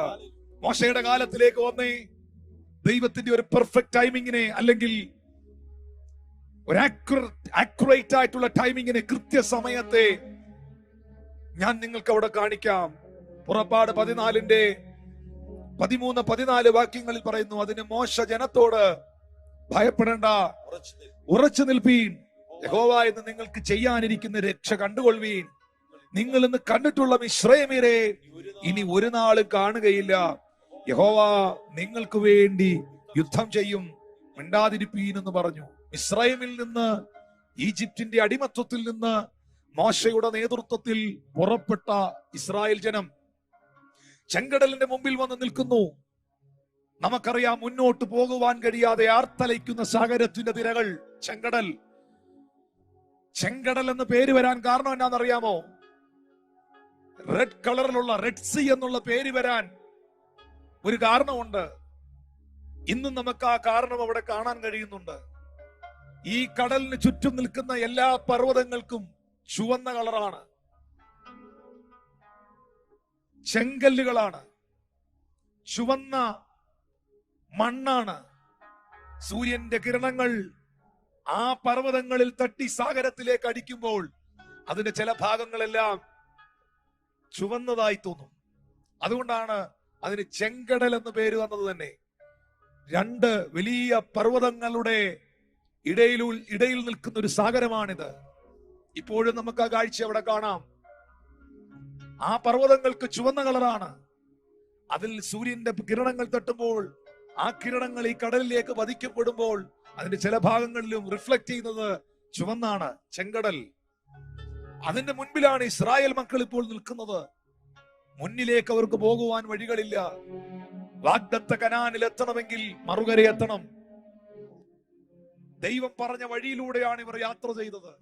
മോശയുടെ കാലത്തിലേക്ക് വന്നേ. ദൈവത്തിന്റെ ഒരു പെർഫെക്റ്റ് ടൈമിങ്ങിനെ, അല്ലെങ്കിൽ ഒരു ആക്യുറേറ്റ് ആയിട്ടുള്ള ടൈമിങ്ങിനെ, കൃത്യസമയത്തെ ഞാൻ നിങ്ങൾക്ക് അവിടെ കാണിക്കാം. പുറപ്പാട് 14:13-14 വാക്യങ്ങളിൽ പറയുന്നു, അതിന് മോശ ജനത്തോട് ഭയപ്പെടേണ്ട, ഉറച്ചു നിൽപ്പീൻ, യഹോവ എന്ന് നിങ്ങൾക്ക് ചെയ്യാനിരിക്കുന്ന രക്ഷ കണ്ടുകൊള്ളുവീൻ. നിങ്ങൾ ഇന്ന് കണ്ടിട്ടുള്ള മിസ്രയീമ്യരെ ഇനി ഒരു നാളും കാണുകയില്ല. യഹോവ നിങ്ങൾക്ക് വേണ്ടി യുദ്ധം ചെയ്യും, മിണ്ടാതിരിപ്പീൻ എന്ന് പറഞ്ഞു. മിസ്രയീമിൽ നിന്ന്, ഈജിപ്തിന്റെ അടിമത്വത്തിൽ നിന്ന് മോശയുടെ നേതൃത്വത്തിൽ പുറപ്പെട്ട ഇസ്രായേൽ ജനം ചെങ്കടലിന്റെ മുമ്പിൽ വന്ന് നിൽക്കുന്നു. നമുക്കറിയാം, മുന്നോട്ട് പോകുവാൻ കഴിയാതെ ആർത്തലയ്ക്കുന്ന സാഗരത്തിന്റെ തിരകൾ. ചെങ്കടൽ. ചെങ്കടൽ എന്ന് പേര് വരാൻ കാരണം എന്നാണെന്നറിയാമോ? റെഡ് കളറിലുള്ള റെഡ് സീ എന്നുള്ള പേര് വരാൻ ഒരു കാരണമുണ്ട്. ഇന്നും നമുക്ക് ആ കാരണം അവിടെ കാണാൻ കഴിയുന്നുണ്ട്. ഈ കടലിന് ചുറ്റും നിൽക്കുന്ന എല്ലാ പർവ്വതങ്ങൾക്കും ചുവന്ന കളറാണ്, ചെങ്കല്ലുകളാണ്, ചുവന്ന മണ്ണാണ്. സൂര്യന്റെ കിരണങ്ങൾ ആ പർവ്വതങ്ങളിൽ തട്ടി സാഗരത്തിലേക്ക് അടിക്കുമ്പോൾ അതിന്റെ ചില ഭാഗങ്ങളെല്ലാം ചുവന്നതായി തോന്നും. അതുകൊണ്ടാണ് അതിന് ചെങ്കടൽ എന്ന് പേര് വന്നത് തന്നെ. രണ്ട് വലിയ പർവ്വതങ്ങളുടെ ഇടയിൽ നിൽക്കുന്ന ഒരു സാഗരമാണിത്. ഇപ്പോഴും നമുക്ക് ആ കാഴ്ച അവിടെ കാണാം. ആ പർവ്വതങ്ങൾക്ക് ചുവന്ന കളറാണ്. അതിൽ സൂര്യന്റെ കിരണങ്ങൾ തട്ടുമ്പോൾ ആ കിരണങ്ങൾ ഈ കടലിലേക്ക് പതിക്കപ്പെടുമ്പോൾ അതിന്റെ ചില ഭാഗങ്ങളിലും റിഫ്ലക്ട് ചെയ്യുന്നത് ചുവന്നാണ്. ചെങ്കടൽ. അതിന്റെ മുൻപിലാണ് ഇസ്രായേൽ മക്കൾ ഇപ്പോൾ നിൽക്കുന്നത്. മുന്നിലേക്ക് അവർക്ക് പോകുവാൻ വഴികളില്ല. വാഗ്ദത്ത കനാനിൽ എത്തണമെങ്കിൽ മറുകര എത്തണം. ദൈവം പറഞ്ഞ വഴിയിലൂടെയാണ് ഇവർ യാത്ര ചെയ്തത്.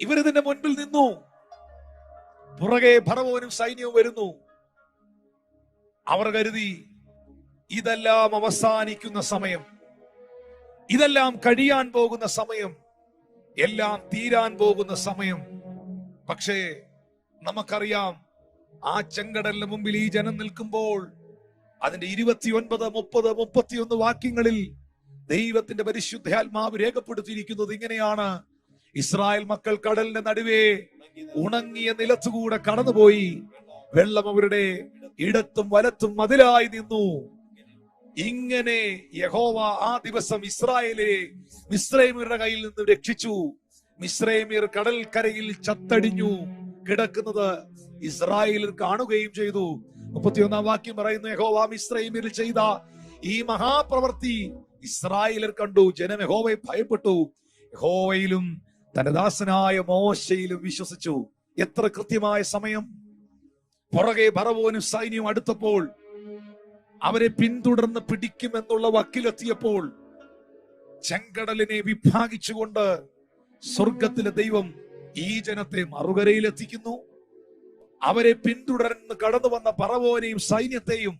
ഇവരിതിന്റെ മുൻപിൽ നിന്നു. പുറകെ ഫറവോനും സൈന്യവും വരുന്നു. അവർ കരുതി ഇതെല്ലാം അവസാനിക്കുന്ന സമയം, ഇതെല്ലാം കഴിയാൻ പോകുന്ന സമയം, എല്ലാം തീരാൻ പോകുന്ന സമയം. പക്ഷേ നമുക്കറിയാം, ആ ചെങ്കടലിന് മുമ്പിൽ ഈ ജനം നിൽക്കുമ്പോൾ അതിന്റെ 29, 30, 31 വാക്യങ്ങളിൽ ദൈവത്തിന്റെ പരിശുദ്ധാത്മാവ് രേഖപ്പെടുത്തിയിരിക്കുന്നത് ഇങ്ങനെയാണ്: ഇസ്രായേൽ മക്കൾ കടലിന്റെ നടുവേ ഉണങ്ങിയ നിലത്തുകൂടെ കടന്നുപോയി. വെള്ളം അവരുടെ ഇടത്തും വലത്തും മതിലായി നിന്നു. ഇങ്ങനെ യഹോവ ആ ദിവസം ഇസ്രായേലിനെ മിസ്രയീമ്യരുടെ കയ്യിൽ നിന്ന് രക്ഷിച്ചു. മിസ്രയീമ്യർ കടൽക്കരയിൽ ചത്തടിഞ്ഞു കിടക്കുന്നത് ഇസ്രായേലിൽ കാണുകയും ചെയ്തു. 31 വാക്യം പറയുന്നു, യഹോവ മിസ്രയീമ്യരിൽ ചെയ്ത ഈ മഹാപ്രവൃത്തി ഇസ്രായേലർ കണ്ടു. ജനം യഹോവയെ ഭയപ്പെട്ടു, യഹോവയിലും തന്റെ ദാസനായ മോശയിലും വിശ്വസിച്ചു. എത്ര കൃത്യമായ സമയം! പുറകെ ഫറവോനും സൈന്യവും അടുത്തപ്പോൾ, അവരെ പിന്തുടർന്ന് പിടിക്കുമെന്നുള്ള വക്കിലെത്തിയപ്പോൾ, ചെങ്കടലിനെ വിഭാഗിച്ചുകൊണ്ട് സ്വർഗത്തിലെ ദൈവം ഈ ജനത്തെ മറുകരയിലെത്തിക്കുന്നു. അവരെ പിന്തുടർന്ന് കടന്നു വന്ന ഫറവോനെയും സൈന്യത്തെയും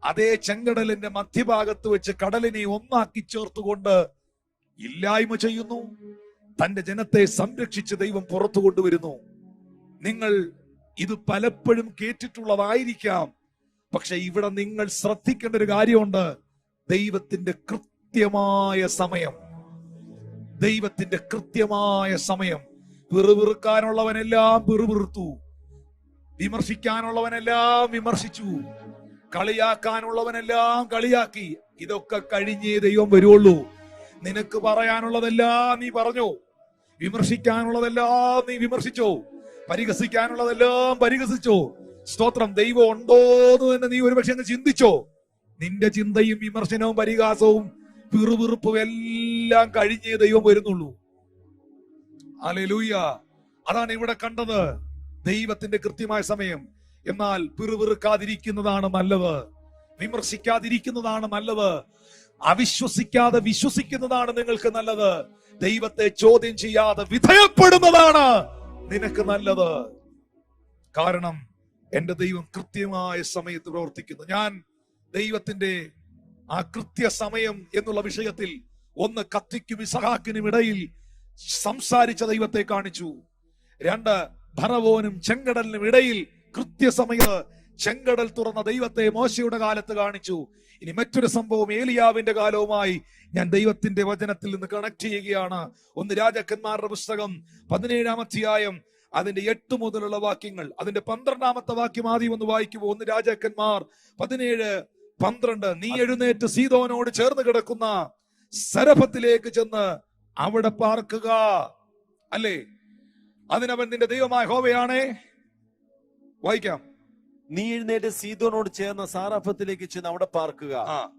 അതേ ചെങ്കടലിന്റെ മധ്യഭാഗത്ത് വെച്ച് കടലിനെ ഒന്നാക്കി ചേർത്തുകൊണ്ട് ഇല്ലായ്മ ചെയ്യുന്നു. തന്റെ ജനത്തെ സംരക്ഷിച്ച് ദൈവം പുറത്തു കൊണ്ടുവരുന്നു. നിങ്ങൾ ഇത് പലപ്പോഴും കേട്ടിട്ടുള്ളതായിരിക്കാം. പക്ഷെ ഇവിടെ നിങ്ങൾ ശ്രദ്ധിക്കേണ്ട ഒരു കാര്യമുണ്ട്. ദൈവത്തിന്റെ കൃത്യമായ സമയം, ദൈവത്തിന്റെ കൃത്യമായ സമയം. പിറുപിറുക്കാനുള്ളവനെല്ലാം പിറുപിറുത്തു, വിമർശിക്കാനുള്ളവനെല്ലാം വിമർശിച്ചു, കളിയാക്കാനുള്ളവനെല്ലാം കളിയാക്കി. ഇതൊക്കെ കഴിഞ്ഞേ ദൈവം വരുള്ളൂ. നിനക്ക് പറയാനുള്ളതെല്ലാം നീ പറഞ്ഞു, വിമർശിക്കാനുള്ളതെല്ലാം നീ വിമർശിച്ചോ, പരിഹസിക്കാനുള്ളതെല്ലാം പരിഹസിച്ചോ. സ്തോത്രം. ദൈവം ഉണ്ടോന്ന് തന്നെ നീ ഒരുപക്ഷെ അങ്ങ് ചിന്തിച്ചോ. നിന്റെ ചിന്തയും വിമർശനവും പരിഹാസവും പിറുപിറുപ്പും എല്ലാം കഴിഞ്ഞേ ദൈവം വരുന്നുള്ളൂ. ഹല്ലേലൂയ. അതാണ് ഇവിടെ കണ്ടത്, ദൈവത്തിന്റെ കൃത്യമായ സമയം. എന്നാൽ പിറുപിറുക്കാതിരിക്കുന്നതാണ് നല്ലത്, വിമർശിക്കാതിരിക്കുന്നതാണ് നല്ലത്, അവിശ്വസിക്കാതെ വിശ്വസിക്കുന്നതാണ് നിങ്ങൾക്ക് നല്ലത്, ദൈവത്തെ ചോദ്യം ചെയ്യാതെ വിധേയപ്പെടുന്നതാണ് നിനക്ക് നല്ലത്. കാരണം എന്റെ ദൈവം കൃത്യമായ സമയത്ത് പ്രവർത്തിക്കുന്നു. ഞാൻ ദൈവത്തിന്റെ ആ കൃത്യസമയം എന്നുള്ള വിഷയത്തിൽ ഒന്ന് കത്തിക്കും ഇസഹാക്കിനും ഇടയിൽ സംസാരിച്ച ദൈവത്തെ കാണിച്ചു. രണ്ട്, ഫറവോനും ചെങ്കടലിനും ഇടയിൽ കൃത്യസമയത്ത് ചെങ്കടൽ തുറന്ന ദൈവത്തെ മോശയുടെ കാലത്ത് കാണിച്ചു. ഇനി മറ്റൊരു സംഭവം ഏലിയാവിന്റെ കാലവുമായി ഞാൻ ദൈവത്തിന്റെ വചനത്തിൽ നിന്ന് കണക്ട് ചെയ്യുകയാണ്. 1 രാജാക്കന്മാരുടെ പുസ്തകം 17-ാം അധ്യായം അതിന്റെ 8 മുതലുള്ള വാക്യങ്ങൾ, അതിന്റെ 12-ാമത്തെ വാക്യം ആദ്യം ഒന്ന് വായിക്കുമോ? 1 രാജാക്കന്മാർ 17:12. നീ എഴുന്നേറ്റ് സീദോനോട് ചേർന്ന് കിടക്കുന്ന സരഫത്തിലേക്ക് ചെന്ന് അവിടെ പാർക്കുക. അല്ലേ? അതിനവൻ നിന്റെ ദൈവമായ യഹോവയാണേ. വായിക്കാം.
നീ എഴുന്നേറ്റ് സീദോനോട് ചേർന്ന സാറാഫത്തിലേക്ക് ചെന്ന് അവിടെ പാർക്കുക.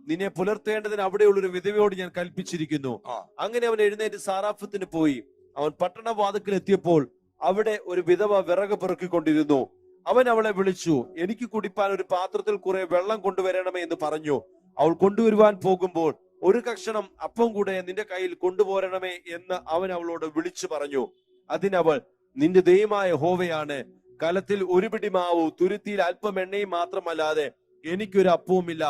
നിന്നെ പുലർത്തേണ്ടതിന് അവിടെയുള്ളൊരു വിധവയോട് ഞാൻ കൽപ്പിച്ചിരിക്കുന്നു. അങ്ങനെ അവൻ എഴുന്നേറ്റ് സാറാഫത്തിന് പോയി. അവൻ പട്ടണവാതിക്കൽ എത്തിയപ്പോൾ അവിടെ ഒരു വിധവ വിറക് പെറുക്കിക്കൊണ്ടിരുന്നു. അവൻ അവളെ വിളിച്ചു, എനിക്ക് കുടിപ്പാൻ ഒരു പാത്രത്തിൽ കുറെ വെള്ളം കൊണ്ടുവരണമേ എന്ന് പറഞ്ഞു. അവൾ കൊണ്ടുവരുവാൻ പോകുമ്പോൾ ഒരു കഷണം അപ്പം കൂടെ നിന്റെ കയ്യിൽ കൊണ്ടുപോരണമേ എന്ന് അവൻ അവളോട് വിളിച്ചു പറഞ്ഞു. അതിനവൾ, നിന്റെ ദൈവമായ യഹോവയാണ്, കലത്തിൽ ഒരു പിടി മാവും തുരുത്തിയിൽ അല്പം എണ്ണയും മാത്രമല്ലാതെ എനിക്കൊരു അപ്പവുമില്ല.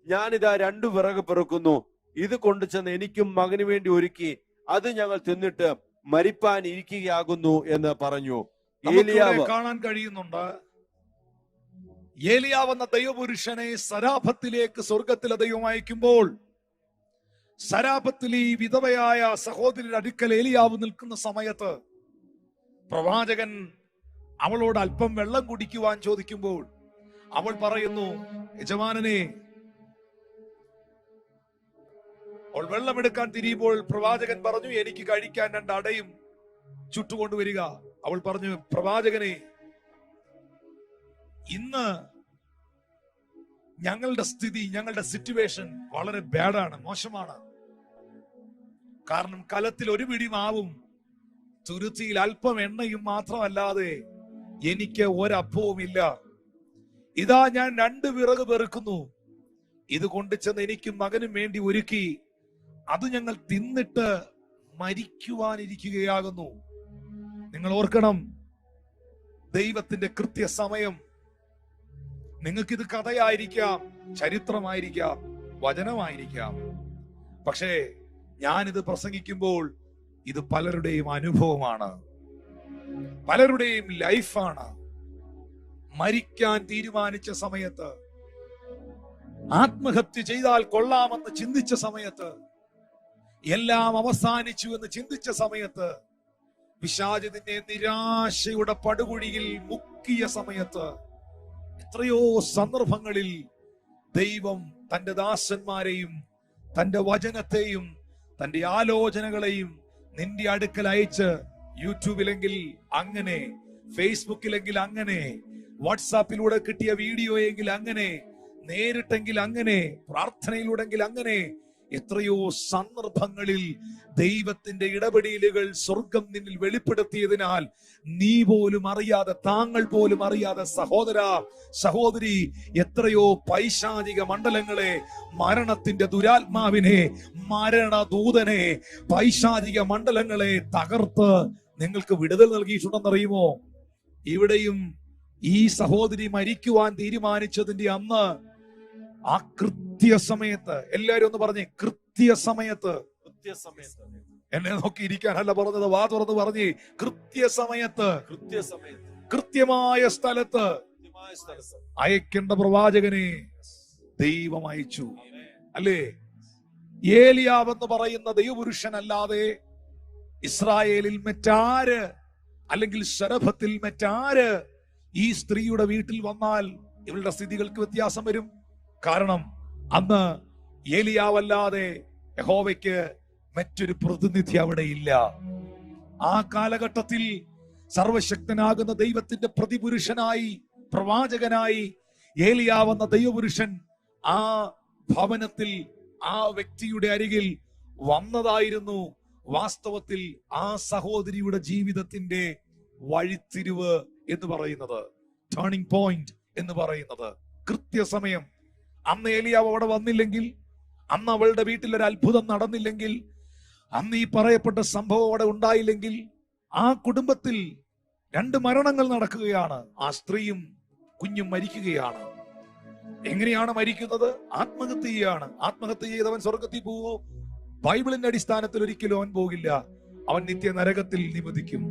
ഞാനിതാ 2 വിറക് പെറുക്കുന്നു. ഇത് കൊണ്ടുചെന്ന് എനിക്കും മകന് വേണ്ടി ഒരുക്കി അത് ഞങ്ങൾ തിന്നിട്ട് മരിപ്പാൻ ഇരിക്കുകയാകുന്നു എന്ന് പറഞ്ഞു.
ഏലിയാവ് കാണാൻ കഴിയുന്നുണ്ട്. ഏലിയാവ് എന്ന ദൈവപുരുഷനെ സരാഫത്തിലേക്ക് സ്വർഗത്തിലെ ദൈവം അയക്കുമ്പോൾ സരാഫത്തിൽ ഈ വിധവയായ സഹോദരിയുടെ അടുക്കൽ ഏലിയാവ് നിൽക്കുന്ന സമയത്ത് പ്രവാചകൻ അവളോട് അല്പം വെള്ളം കുടിക്കുവാൻ ചോദിക്കുമ്പോൾ അവൾ പറയുന്നു, യജമാനനെ. അവൾ വെള്ളമെടുക്കാൻ തിരിയുമ്പോൾ പ്രവാചകൻ പറഞ്ഞു, എനിക്ക് കഴിക്കാൻ 2 അടയും ചുട്ടുകൊണ്ടുവരിക. അവൾ പറഞ്ഞു, പ്രവാചകനെ, ഇന്ന് ഞങ്ങളുടെ സ്ഥിതി, ഞങ്ങളുടെ സിറ്റുവേഷൻ വളരെ ബാഡാണ്, മോശമാണ്. കാരണം കലത്തിൽ ഒരു പിടി മാവും തുരുത്തിയിൽ അല്പം എണ്ണയും മാത്രമല്ലാതെ എനിക്ക് ഒരപ്പവുമില്ല. ഇതാ ഞാൻ 2 വിറക് പെറുക്കുന്നു. ഇത് കൊണ്ടുചെന്ന് എനിക്കും മകനും വേണ്ടി ഒരുക്കി അത് ഞങ്ങൾ തിന്നിട്ട് മരിക്കുവാനിരിക്കുകയാകുന്നു. നിങ്ങൾ ഓർക്കണം, ദൈവത്തിന്റെ കൃത്യസമയം. നിങ്ങൾക്കിത് കഥയായിരിക്കാം, ചരിത്രമായിരിക്കാം, വചനമായിരിക്കാം. പക്ഷേ ഞാനിത് പ്രസംഗിക്കുമ്പോൾ ഇത് പലരുടെയും അനുഭവമാണ്, പലരുടെയും ലൈഫാണ്. മരിക്കാൻ തീരുമാനിച്ച സമയത്ത്, ആത്മഹത്യ ചെയ്താൽ കൊള്ളാമെന്ന് ചിന്തിച്ച സമയത്ത്, എല്ലാം അവസാനിച്ചു എന്ന് ചിന്തിച്ച സമയത്ത്, പിശാച് നിന്നെ നിരാശയുടെ പടുകുഴിയിൽ മുക്കിയ സമയത്ത്, എത്രയോ സന്ദർഭങ്ങളിൽ ദൈവം തന്റെ ദാസന്മാരെയും തന്റെ വചനത്തെയും തന്റെ ആലോചനകളെയും നിന്റെ അടുക്കൽ അയച്ച്, യൂട്യൂബിലെങ്കിൽ അങ്ങനെ, ഫേസ്ബുക്കിലെങ്കിൽ അങ്ങനെ, വാട്സാപ്പിലൂടെ കിട്ടിയ വീഡിയോ എങ്കിൽ അങ്ങനെ, നേരിട്ടെങ്കിൽ അങ്ങനെ, പ്രാർത്ഥനയിലൂടെങ്കിൽ അങ്ങനെ, എത്രയോ സന്ദർഭങ്ങളിൽ ദൈവത്തിന്റെ ഇടപെടലുകൾ സ്വർഗം നിന്നിൽ വെളിപ്പെടുത്തിയതിനാൽ നീ പോലും അറിയാതെ, താങ്കൾ പോലും അറിയാതെ, സഹോദര സഹോദരി, എത്രയോ പൈശാചിക മണ്ഡലങ്ങളെ, മരണത്തിന്റെ ദുരാത്മാവിനെ, മരണദൂതനെ, പൈശാചിക മണ്ഡലങ്ങളെ തകർത്ത് നിങ്ങൾക്ക് വിടുതൽ നൽകിയിട്ടുണ്ടെന്നറിയുമോ? ഇവിടെയും ഈ സഹോദരി മരിക്കുവാൻ തീരുമാനിച്ചതിന്റെ അന്ന്, ആ കൃത്യസമയത്ത്, എല്ലാരും ഒന്ന് പറഞ്ഞേ, കൃത്യസമയത്ത്. എന്നെ നോക്കി ഇരിക്കാനല്ല പറഞ്ഞത്, വാ തുറന്ന് പറഞ്ഞേ, കൃത്യസമയത്ത്, കൃത്യമായ സ്ഥലത്ത് അയക്കേണ്ട പ്രവാചകനെ ദൈവം അയച്ചു. അല്ലേ? ഏലിയാവ് എന്ന് പറയുന്ന ദൈവപുരുഷനല്ലാതെ ഇസ്രായേലിൽ മറ്റാര്, അല്ലെങ്കിൽ ശരഫത്തിൽ മറ്റാര് ഈ സ്ത്രീയുടെ വീട്ടിൽ വന്നാൽ ഇവളുടെ സ്ഥിതികൾക്ക് വ്യത്യാസം വരും. കാരണം അന്ന് ഏലിയാവല്ലാതെ യഹോവയ്ക്ക് മറ്റൊരു പ്രതിനിധി അവിടെ ഇല്ല. ആ കാലഘട്ടത്തിൽ സർവശക്തനാകുന്ന ദൈവത്തിന്റെ പ്രതിപുരുഷനായി, പ്രവാചകനായി ഏലിയാവെന്ന ദൈവപുരുഷൻ ആ ഭവനത്തിൽ, ആ വ്യക്തിയുടെ അരികിൽ വന്നതായിരുന്നു വാസ്തവത്തിൽ ആ സഹോദരിയുടെ ജീവിതത്തിന്റെ വഴിത്തിരിവ് എന്ന് പറയുന്നത്, ടേണിംഗ് പോയിന്റ് എന്ന് പറയുന്നത്. കൃത്യസമയം. അന്ന് ഏലിയാവ് അവിടെ വന്നില്ലെങ്കിൽ, അന്ന് അവളുടെ വീട്ടിൽ ഒരു അത്ഭുതം നടന്നില്ലെങ്കിൽ, അന്ന് ഈ പറയപ്പെട്ട സംഭവം അവിടെ ഉണ്ടായില്ലെങ്കിൽ, ആ കുടുംബത്തിൽ 2 മരണങ്ങൾ നടക്കുകയാണ്. ആ സ്ത്രീയും കുഞ്ഞും മരിക്കുകയാണ്. എങ്ങനെയാണ് മരിക്കുന്നത്? ആത്മഹത്യ ചെയ്യാണ്. ആത്മഹത്യ ചെയ്തവൻ സ്വർഗത്തിൽ പോവോ? ബൈബിളിന്റെ അടിസ്ഥാനത്തിൽ ഒരിക്കലും അവൻ പോകില്ല. അവൻ നിത്യ നരകത്തിൽ നിവദിക്കും.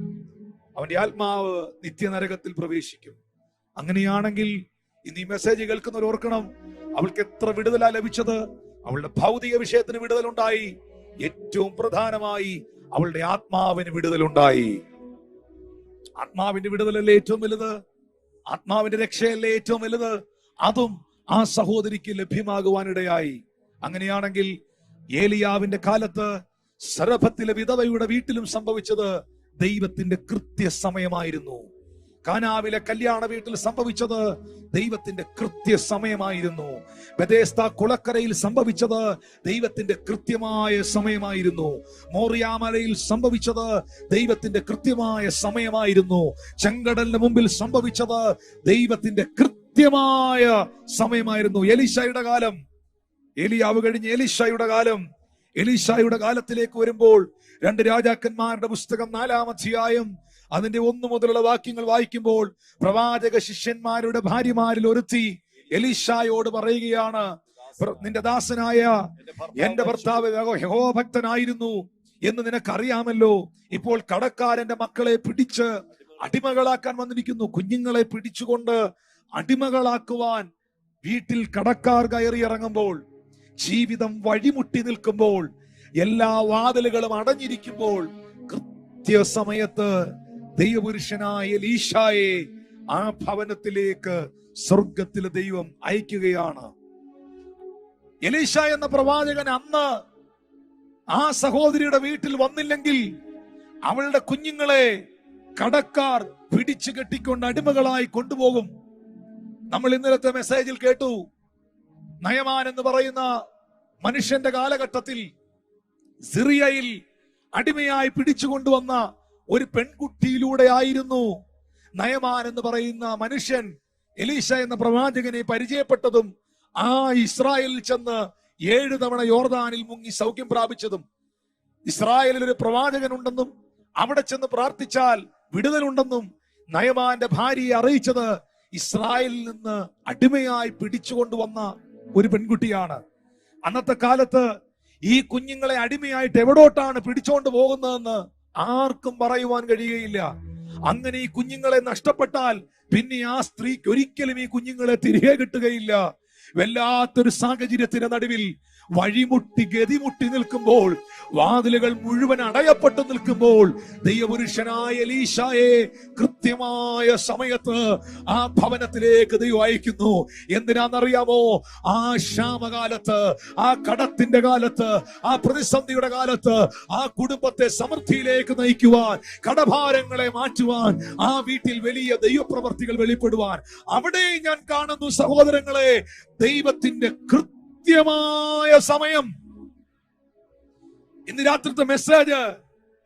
അവന്റെ ആത്മാവ് നിത്യ നരകത്തിൽ പ്രവേശിക്കും. അങ്ങനെയാണെങ്കിൽ ഇന്ന് ഈ മെസ്സേജ് കേൾക്കുന്നവർ ഓർക്കണം, അവൾക്ക് എത്ര വിടുതലാ ലഭിച്ചത്. അവളുടെ ഭൗതിക വിഷയത്തിന് വിടുതലുണ്ടായി. ഏറ്റവും പ്രധാനമായി അവളുടെ ആത്മാവിന് വിടുതലുണ്ടായി. ആത്മാവിന്റെ വിടുതലല്ലേ ഏറ്റവും വലുത്? ആത്മാവിന്റെ രക്ഷയല്ലേ ഏറ്റവും വലുത്? അതും ആ സഹോദരിക്ക് ലഭ്യമാകുവാനിടയായി. അങ്ങനെയാണെങ്കിൽ ഏലിയാവിന്റെ കാലത്ത് സരഫത്തിലെ വിധവയുടെ വീട്ടിലും സംഭവിച്ചത് ദൈവത്തിന്റെ കൃത്യസമയമായിരുന്നു. കാനാവിലെ കല്യാണ വീട്ടിൽ സംഭവിച്ചത് ദൈവത്തിന്റെ കൃത്യസമയമായിരുന്നു. ബെഥേസ്ദ കുളക്കരയിൽ സംഭവിച്ചത് ദൈവത്തിന്റെ കൃത്യമായ സമയമായിരുന്നു. മോറിയാമലയിൽ സംഭവിച്ചത് ദൈവത്തിന്റെ കൃത്യമായ സമയമായിരുന്നു. ചെങ്കടലിന് മുമ്പിൽ സംഭവിച്ചത് ദൈവത്തിന്റെ കൃത്യമായ സമയമായിരുന്നു. എലീശയുടെ കാലം, ഏലിയാവ് കഴിഞ്ഞ് എലീശയുടെ കാലം. എലീശയുടെ കാലത്തിലേക്ക് വരുമ്പോൾ 2 രാജാക്കന്മാരുടെ പുസ്തകം 4-ാം അധ്യായം അതിന്റെ 1 മുതലുള്ള വാക്യങ്ങൾ വായിക്കുമ്പോൾ പ്രവാചക ശിഷ്യന്മാരുടെ ഭാര്യമാരിൽ ഒരുത്തി എലീശായോട് പറയുകയാണ്, നിന്റെ ദാസനായ എന്റെ ഭർത്താവ് യഹോവ ഭക്തനായിരുന്നു എന്ന് നിനക്കറിയാമല്ലോ. ഇപ്പോൾ കടക്കാരന്റെ മക്കളെ പിടിച്ച് അടിമകളാക്കാൻ വന്നിരിക്കുന്നു. കുഞ്ഞുങ്ങളെ പിടിച്ചുകൊണ്ട് അടിമകളാക്കുവാൻ വീട്ടിൽ കടക്കാർ കയറി ഇറങ്ങുമ്പോൾ, ജീവിതം വഴിമുട്ടി നിൽക്കുമ്പോൾ, എല്ലാ വാതിലുകളും അടഞ്ഞിരിക്കുമ്പോൾ കൃത്യസമയത്ത് ദൈവപുരുഷനായ എലീശായെ ആ ഭവനത്തിലേക്ക് സ്വർഗത്തിലെ ദൈവം അയക്കുകയാണ്. എലീശ എന്ന പ്രവാചകൻ അന്ന് ആ സഹോദരിയുടെ വീട്ടിൽ വന്നില്ലെങ്കിൽ അവളുടെ കുഞ്ഞുങ്ങളെ കടക്കാർ പിടിച്ചു കെട്ടിക്കൊണ്ട് അടിമകളായി കൊണ്ടുപോകും. നമ്മൾ ഇന്നലത്തെ മെസ്സേജിൽ കേട്ടു, നയമാൻ എന്ന് പറയുന്ന മനുഷ്യന്റെ കാലഘട്ടത്തിൽ സിറിയയിൽ അടിമയായി പിടിച്ചുകൊണ്ടുവന്ന ഒരു പെൺകുട്ടിയിലൂടെ ആയിരുന്നു നയമാൻ എന്ന് പറയുന്ന മനുഷ്യൻ എലീശ എന്ന പ്രവാചകനെ പരിചയപ്പെട്ടതും ആ ഇസ്രായേലിൽ ചെന്ന് 7 തവണ യോർദാനിൽ മുങ്ങി സൗഖ്യം പ്രാപിച്ചതും. ഇസ്രായേലിൽ ഒരു പ്രവാചകൻ ഉണ്ടെന്നും അവിടെ ചെന്ന് പ്രാർത്ഥിച്ചാൽ വിടുതലുണ്ടെന്നും നയമാന്റെ ഭാര്യയെ അറിയിച്ചത് ഇസ്രായേലിൽ നിന്ന് അടിമയായി പിടിച്ചുകൊണ്ടുവന്ന ഒരു പെൺകുട്ടിയാണ്. അന്നത്തെ കാലത്ത് ഈ കുഞ്ഞുങ്ങളെ അടിമയായിട്ട് എവിടോട്ടാണ് പിടിച്ചോണ്ട് പോകുന്നതെന്ന് ആർക്കും പറയുവാൻ കഴിയുകയില്ല. അങ്ങനെ ഈ കുഞ്ഞുങ്ങളെ നഷ്ടപ്പെട്ടാൽ പിന്നെ ആ സ്ത്രീക്ക് ഒരിക്കലും ഈ കുഞ്ഞുങ്ങളെ തിരികെ കിട്ടുകയില്ല. വല്ലാത്തൊരു സാഹചര്യത്തിന്റെ നടുവിൽ വഴിമുട്ടി ഗതിമുട്ടി നിൽക്കുമ്പോൾ, വാതിലുകൾ മുഴുവൻ അടയപ്പെട്ടു നിൽക്കുമ്പോൾ ദൈവപുരുഷനായ എലീശായെ കൃത്യമായ സമയത്ത് ആ ഭവനത്തിലേക്ക് ദൈവം അയക്കുന്നു. എന്തിനാണെന്നറിയാമോ? ആ ക്ഷാമകാലത്ത്, ആ കടത്തിന്റെ കാലത്ത്, ആ പ്രതിസന്ധിയുടെ കാലത്ത് ആ കുടുംബത്തെ സമൃദ്ധിയിലേക്ക് നയിക്കുവാൻ, കടഭാരങ്ങളെ മാറ്റുവാൻ, ആ വീട്ടിൽ വലിയ ദൈവപ്രവർത്തികൾ വെളിപ്പെടുവാൻ. അവിടെ ഞാൻ കാണുന്നു സഹോദരങ്ങളെ, ദൈവത്തിന്റെ കൃത്യമായ സമയം. ഇന്ന് രാത്രിത്തെ മെസ്സേജ്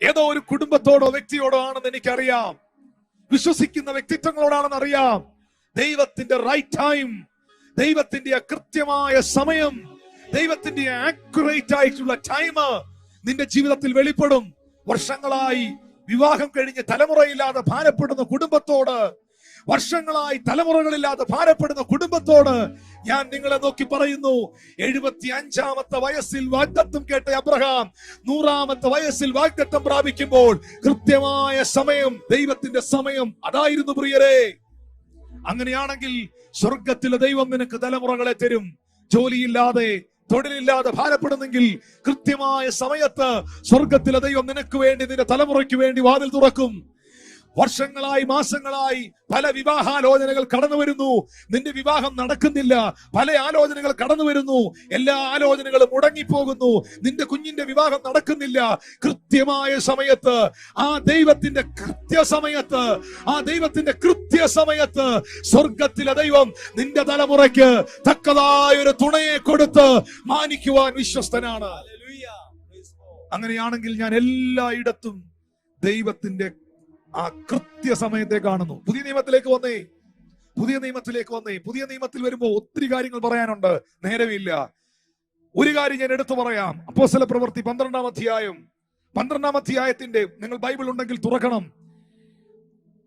ഏതോ ഒരു കുടുംബത്തോടോ വ്യക്തിയോടോ ആണെന്ന് എനിക്കറിയാം, വിശ്വസിക്കുന്ന വ്യക്തിത്വങ്ങളോടാണെന്ന് അറിയാം. ദൈവത്തിന്റെ റൈറ്റ് ടൈം, ദൈവത്തിന്റെ കൃത്യമായ സമയം, ദൈവത്തിന്റെ ആക്യുറേറ്റ് ആയിട്ടുള്ള ടൈം നിന്റെ ജീവിതത്തിൽ വെളിപ്പെടും. വർഷങ്ങളായി വിവാഹം കഴിഞ്ഞ് തലമുറയില്ലാതെ ഭാരപ്പെടുന്ന കുടുംബത്തോട്, വർഷങ്ങളായി തലമുറകളില്ലാതെ ഭാരപ്പെടുന്ന കുടുംബത്തോട് ഞാൻ നിങ്ങളെ നോക്കി പറയുന്നു, 75-ാമത്തെ വയസ്സിൽ വാഗ്ദത്തം കേട്ട അബ്രഹാം 100-ാമത്തെ വയസ്സിൽ വാഗ്ദത്തം പ്രാപിക്കുമ്പോൾ കൃത്യമായ സമയം, ദൈവത്തിന്റെ സമയം അതായിരുന്നു പ്രിയരെ. അങ്ങനെയാണെങ്കിൽ സ്വർഗത്തിലെ ദൈവം നിനക്ക് തലമുറകളെ തരും. ജോലിയില്ലാതെ, തൊഴിലില്ലാതെ ഭാരപ്പെടുന്നെങ്കിൽ കൃത്യമായ സമയത്ത് സ്വർഗത്തിലെ ദൈവം നിനക്ക് വേണ്ടി, നിന്റെ തലമുറയ്ക്ക് വേണ്ടി വാതിൽ തുറക്കും. വർഷങ്ങളായി, മാസങ്ങളായി പല വിവാഹാലോചനകൾ കടന്നു വരുന്നു, നിന്റെ വിവാഹം നടക്കുന്നില്ല. പല ആലോചനകൾ കടന്നു വരുന്നു, എല്ലാ ആലോചനകളും മുടങ്ങിപ്പോകുന്നു, നിന്റെ കുഞ്ഞിന്റെ വിവാഹം നടക്കുന്നില്ല. കൃത്യമായ സമയത്ത്, ആ ദൈവത്തിന്റെ കൃത്യസമയത്ത്, ആ ദൈവത്തിന്റെ കൃത്യസമയത്ത് സ്വർഗത്തിലെ ദൈവം നിന്റെ തലമുറയ്ക്ക് തക്കതായ ഒരു തുണയെ കൊടുത്ത് മാനിക്കുവാൻ വിശ്വസ്തനാണ്. അങ്ങനെയാണെങ്കിൽ ഞാൻ എല്ലായിടത്തും ദൈവത്തിന്റെ ആ കൃത്യസമയത്തെ കാണുന്നു. പുതിയ നിയമത്തിലേക്ക് വന്നേ, പുതിയ നിയമത്തിൽ വരുമ്പോ ഒത്തിരി കാര്യങ്ങൾ പറയാനുണ്ട്, നേരമില്ല. ഒരു കാര്യം ഞാൻ എടുത്തു പറയാം. അപ്പോസ്തല പ്രവൃത്തി 12-ാം അധ്യായം, 12-ാം അധ്യായത്തിന്റെ, നിങ്ങൾ ബൈബിൾ ഉണ്ടെങ്കിൽ തുറക്കണം.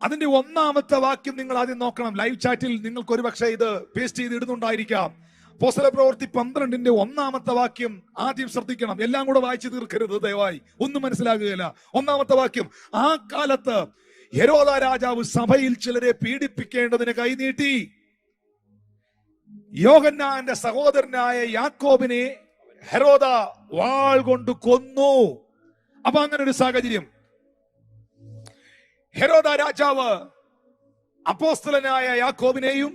അതിന്റെ ഒന്നാമത്തെ വാക്യം നിങ്ങൾ ആദ്യം നോക്കണം. ലൈവ് ചാറ്റിൽ നിങ്ങൾക്ക് ഒരുപക്ഷെ ഇത് പേസ്റ്റ് ചെയ്ത് ഇടുന്നുണ്ടായിരിക്കാം. അപ്പോസ്തല പ്രവൃത്തി 12 ഒന്നാമത്തെ വാക്യം ആദ്യം ശ്രദ്ധിക്കണം. എല്ലാം കൂടെ വായിച്ചു തീർക്കരുത് ദയവായി, ഒന്നും മനസ്സിലാകുകയില്ല. ഒന്നാമത്തെ വാക്യം, ആ കാലത്ത് ഹെരോദ രാജാവ് സഭയിൽ ചിലരെ പീഡിപ്പിക്കേണ്ടതിന് കൈനീട്ടി യോഹന്നാന്റെ സഹോദരനായ യാക്കോബിനെ ഹെരോദ വാൾ കൊണ്ട് കൊന്നു. അപ്പൊ അങ്ങനെ ഒരു സാഹചര്യം. ഹെരോദ രാജാവ് അപ്പോസ്തലനായ യാക്കോബിനെയും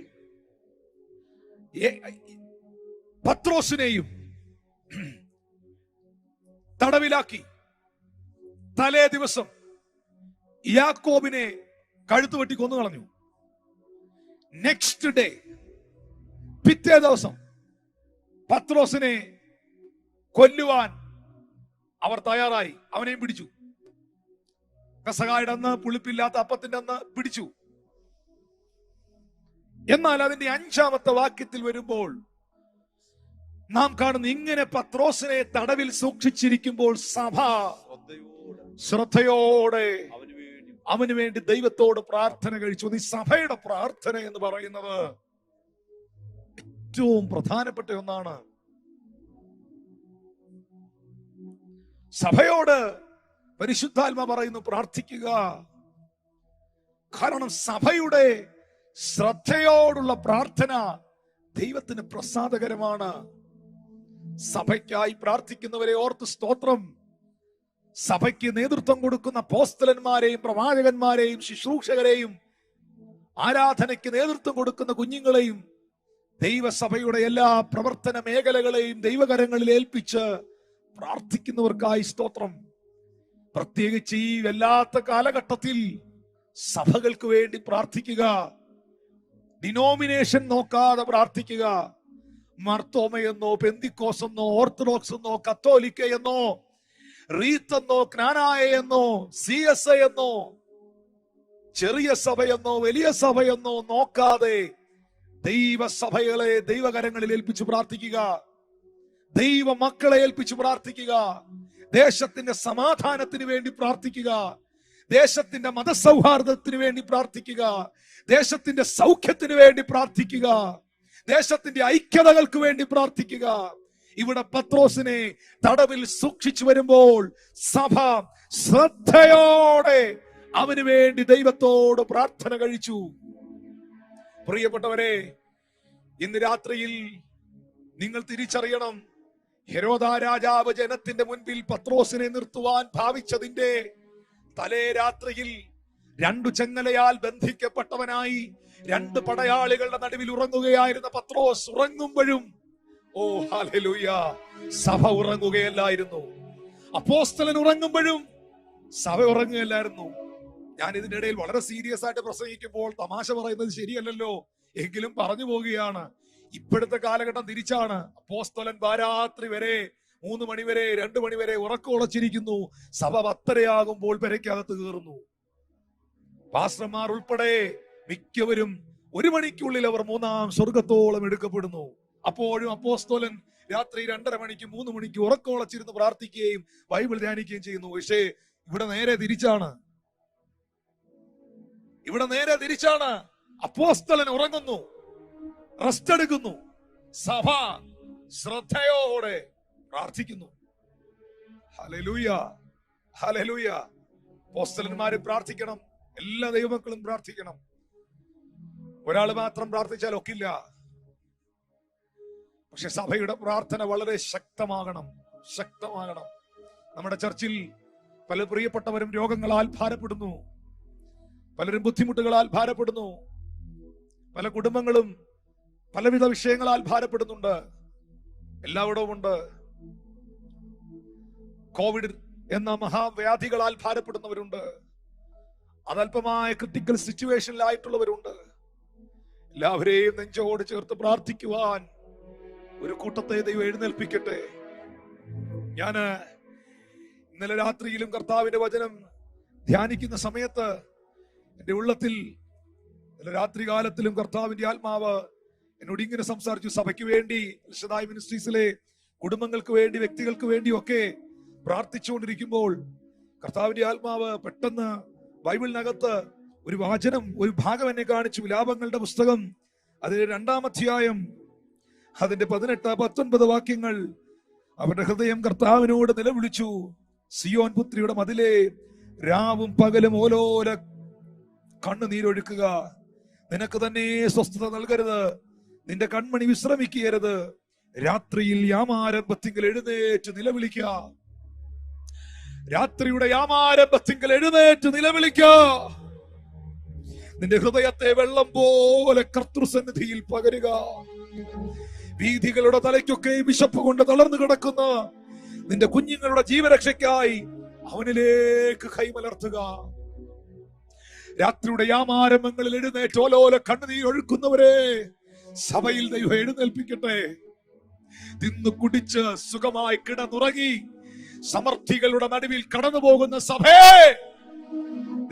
പത്രോസിനെയും തടവിലാക്കി. തലേ ദിവസം യാക്കോബിനെ കഴുത്ത് വെട്ടി കൊന്നു കളഞ്ഞു. നെക്സ്റ്റ് ഡേ, പിറ്റേ ദിവസം പത്രോസിനെ കൊല്ലുവാൻ അവർ തയ്യാറായി. അവനെയും പിടിച്ചു. പെസഹായുടെ അന്ന്, പുളിപ്പില്ലാത്ത അപ്പത്തിന്റെ അന്ന് പിടിച്ചു. എന്നാൽ അതിന്റെ 5-ാമത്തെ വാക്യത്തിൽ വരുമ്പോൾ നാം കാണുന്നു, ഇങ്ങനെ പത്രോസിനെ തടവിൽ സൂക്ഷിച്ചിരിക്കുമ്പോൾ സഭ ശ്രദ്ധയോടെ അവന് വേണ്ടി ദൈവത്തോട് പ്രാർത്ഥന കഴിച്ചു. ഈ സഭയുടെ പ്രാർത്ഥന എന്ന് പറയുന്നത് ഏറ്റവും പ്രധാനപ്പെട്ട ഒന്നാണ്. സഭയോട് പരിശുദ്ധാത്മ പറയുന്നു, പ്രാർത്ഥിക്കുക. കാരണം സഭയുടെ ശ്രദ്ധയോടുള്ള പ്രാർത്ഥന ദൈവത്തിന് പ്രസാദകരമാണ്. സഭയ്ക്കായി പ്രാർത്ഥിക്കുന്നവരെ ഓർത്ത് സ്തോത്രം. സഭയ്ക്ക് നേതൃത്വം കൊടുക്കുന്ന അപ്പോസ്തലന്മാരെയും പ്രവാചകന്മാരെയും ശുശ്രൂഷകരെയും ആരാധനയ്ക്ക് നേതൃത്വം കൊടുക്കുന്ന കുഞ്ഞുങ്ങളെയും ദൈവസഭയുടെ എല്ലാ പ്രവർത്തന മേഖലകളെയും ദൈവകരങ്ങളിൽ ഏൽപ്പിച്ച് പ്രാർത്ഥിക്കുന്നവർക്കായി സ്തോത്രം. പ്രത്യേകിച്ച് ഈ വല്ലാത്ത കാലഘട്ടത്തിൽ സഭകൾക്ക് വേണ്ടി പ്രാർത്ഥിക്കുക. ഡിനോമിനേഷൻ നോക്കാതെ പ്രാർത്ഥിക്കുക. മർത്തോമയെന്നോ പെന്തിക്കോസ് എന്നോ ഓർത്തഡോക്സ് എന്നോ കത്തോലിക്ക എന്നോ റീത്തെന്നോ ജ്ഞാനായ എന്നോ CSI എന്നോ ചെറിയ സഭയെന്നോ വലിയ സഭയെന്നോ നോക്കാതെ ദൈവസഭകളെ ദൈവകരങ്ങളിൽ ഏൽപ്പിച്ച് പ്രാർത്ഥിക്കുക. ദൈവ മക്കളെ ഏൽപ്പിച്ച് പ്രാർത്ഥിക്കുക. ദേശത്തിന്റെ സമാധാനത്തിന് വേണ്ടി പ്രാർത്ഥിക്കുക. ദേശത്തിന്റെ മതസൗഹാർദ്ദത്തിന് വേണ്ടി പ്രാർത്ഥിക്കുക. ദേശത്തിന്റെ സൗഖ്യത്തിന് വേണ്ടി പ്രാർത്ഥിക്കുക. ദേശത്തിന്റെ ഐക്യതകൾക്ക് വേണ്ടി പ്രാർത്ഥിക്കുക. ഇവിടെ പത്രോസിനെ തടവിൽ സൂക്ഷിച്ചു വരുമ്പോൾ സഭ ശ്രദ്ധയോടെ അവന് വേണ്ടി ദൈവത്തോട് പ്രാർത്ഥന കഴിച്ചു. പ്രിയപ്പെട്ടവരെ, ഇന്ന് രാത്രിയിൽ നിങ്ങൾ തിരിച്ചറിയണം, ഹെരോദ രാജാവ് ജനത്തിന്റെ മുൻപിൽ പത്രോസിനെ നിർത്തുവാൻ ഭാവിച്ചതിന്റെ തലേ രാത്രിയിൽ 2 ചെങ്ങലയാൽ ബന്ധിക്കപ്പെട്ടവനായി 2 പടയാളികളുടെ നടുവിൽ ഉറങ്ങുകയായിരുന്ന പത്രോസ് ഉറങ്ങുമ്പോഴും, ഓ ഹല്ലേലൂയ, സഭ ഉറങ്ങുകയല്ലായിരുന്നു. അപ്പോസ്തലൻ ഉറങ്ങുമ്പോഴും സഭ ഉറങ്ങുകയല്ലായിരുന്നു. ഞാൻ ഇതിന്റെ ഇടയിൽ വളരെ സീരിയസ് ആയിട്ട് പ്രസംഗിക്കുമ്പോൾ തമാശ പറയുന്നത് ശരിയല്ലല്ലോ, എങ്കിലും പറഞ്ഞു പോവുകയാണ്. ഇപ്പോഴത്തെ കാലഘട്ടം തിരിച്ചാണ്. അപ്പോസ്തലൻ പാരാത്രി വരെ 3 മണി വരെ 2 മണി വരെ ഉറക്കമുളച്ചിരിക്കുന്നു. സഭ 10:30 പെരയ്ക്കകത്ത് കയറുന്നു. പാസ്റ്റർമാർ ഉൾപ്പെടെ മിക്കവരും 1 മണിക്കുള്ളിൽ അവർ 3-ാം സ്വർഗത്തോളം എടുക്കപ്പെടുന്നു. അപ്പോഴും അപ്പോസ്തലൻ രാത്രി 2:30 മണിക്ക് 3 മണിക്ക് ഉറക്കമുളച്ചിരുന്ന് പ്രാർത്ഥിക്കുകയും ബൈബിൾ ധ്യാനിക്കുകയും ചെയ്യുന്നു. പക്ഷേ ഇവിടെ നേരെ തിരിച്ചാണ്. അപ്പോസ്തലൻ ഉറങ്ങുന്നു, റെസ്റ്റ് എടുക്കുന്നു. സഭ ശ്രദ്ധയോടെ പ്രാർത്ഥിക്കുന്നു. Hallelujah, hallelujah. അപ്പോസ്തലന്മാരും പ്രാർത്ഥിക്കണം, എല്ലാ ദൈവമക്കളും പ്രാർത്ഥിക്കണം. ഒരാൾ മാത്രം പ്രാർത്ഥിച്ചാൽ ഒക്കില്ല. പക്ഷെ സഭയുടെ പ്രാർത്ഥന വളരെ ശക്തമാകണം. നമ്മുടെ ചർച്ചിൽ പല പ്രിയപ്പെട്ടവരും രോഗങ്ങളാൽ ഭാരപ്പെടുന്നു. പലരും ബുദ്ധിമുട്ടുകളാൽ ഭാരപ്പെടുന്നു. പല കുടുംബങ്ങളും പലവിധ വിഷയങ്ങളാൽ ഭാരപ്പെടുന്നുണ്ട്. എല്ലായിടവും ഉണ്ട്. കോവിഡ് എന്ന മഹാവ്യാധികളാൽ ഭാരപ്പെടുന്നവരുണ്ട്. അതല്പമായ ക്രിട്ടിക്കൽ സിറ്റുവേഷനിലായിട്ടുള്ളവരുണ്ട്. എല്ലാവരെയും നെഞ്ചോട് ചേർത്ത് പ്രാർത്ഥിക്കുവാൻ ഒരു കൂട്ടത്തെ ദൈവം എഴുന്നേൽപ്പിക്കട്ടെ. ഞാന് ഇന്നലെ രാത്രിയിലും കർത്താവിന്റെ വചനം ധ്യാനിക്കുന്ന സമയത്ത് എന്റെ ഉള്ളത്തിൽ ഇന്നലെ രാത്രികാലത്തിലും കർത്താവിന്റെ ആത്മാവ് എന്നോട് ഇങ്ങനെ സംസാരിച്ചു. സഭയ്ക്ക് വേണ്ടി, വിശുദ്ധായ മിനിസ്ട്രീസിലെ കുടുംബങ്ങൾക്ക് വേണ്ടി, വ്യക്തികൾക്ക് വേണ്ടിയൊക്കെ പ്രാർത്ഥിച്ചുകൊണ്ടിരിക്കുമ്പോൾ കർത്താവിന്റെ ആത്മാവ് പെട്ടെന്ന് ബൈബിളിനകത്ത് ഒരു വചനം, ഒരു ഭാഗം എന്നെ കാണിച്ചു. വിലാപങ്ങളുടെ പുസ്തകം അതിലെ 2-ാം അധ്യായം അതിന്റെ 18-19 വാക്യങ്ങൾ. അവരുടെ ഹൃദയം കർത്താവിനോട് നിലവിളിച്ചു, സിയോൻ പുത്രിയുടെ മതിലേ, രാവും പകലും ഓലോല കണ്ണുനീരൊഴുക്കുക. നിനക്ക് തന്നെ സ്വസ്ഥത നൽകരുത്, നിന്റെ കൺമണി വിശ്രമിക്കരുത്. രാത്രിയിൽ യാമാരംഭത്തിങ്കൽ എഴുന്നേറ്റ് നിലവിളിക്ക. രാത്രിയുടെ യാമാരംഭത്തിങ്കൽ എഴുന്നേറ്റ് നിലവിളിക്ക. നിന്റെ ഹൃദയത്തെ വെള്ളം പോലെ കർത്തൃസന്നിധിയിൽ പകരുക. വീഥികളുടെ തലയ്ക്കൊക്കെ വിശപ്പ് കൊണ്ട് തളർന്നു കിടക്കുന്ന നിന്റെ കുഞ്ഞുങ്ങളുടെ ജീവരക്ഷയ്ക്കായി അവനിലേക്ക് കൈമലർത്തുക. രാത്രിയുടെ യാമാരംഭങ്ങളിൽ എഴുന്നേറ്റ് ഓലോല കണ്ണുനീർ ഒഴുക്കുന്നവരെ സഭയിൽ ദൈവം എഴുന്നേൽപ്പിക്കട്ടെ. തിന്നു കുടിച്ച് സുഖമായി കിടന്നുറങ്ങി സമർത്ഥികളുടെ നടുവിൽ കടന്നു പോകുന്ന സഭയെ,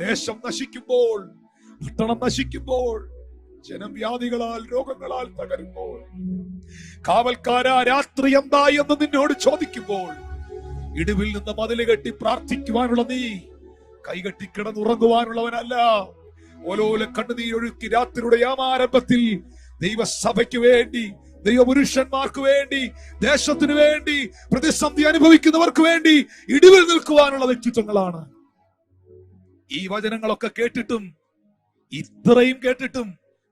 ദേശം നശിക്കുമ്പോൾ, പട്ടണം നശിക്കുമ്പോൾ, ജനം വ്യാധികളാൽ രോഗങ്ങളാൽ തകരുമ്പോൾ, കാവൽക്കാരാ രാത്രി എന്തായി എന്ന് നിന്നോട് ചോദിക്കുമ്പോൾ, ഇടിവിൽ നിന്ന് മതില് കെട്ടി പ്രാർത്ഥിക്കുവാനുള്ള നീ കൈകെട്ടി കിടന്നുറങ്ങുവാനുള്ളവനല്ല. ഓലോല കണ്ണുനീരൊഴുക്കി രാത്രിയുടെ യാമാരംഭത്തിൽ ദൈവസഭയ്ക്ക് വേണ്ടി, ദൈവപുരുഷന്മാർക്ക് വേണ്ടി, ദേശത്തിനു വേണ്ടി, പ്രതിസന്ധി അനുഭവിക്കുന്നവർക്ക് വേണ്ടി ഇടിവിൽ നിൽക്കുവാനുള്ള വ്യക്തിത്വങ്ങളാണ്. ഈ വചനങ്ങളൊക്കെ കേട്ടിട്ടും, ഇത്രയും കേട്ടിട്ടും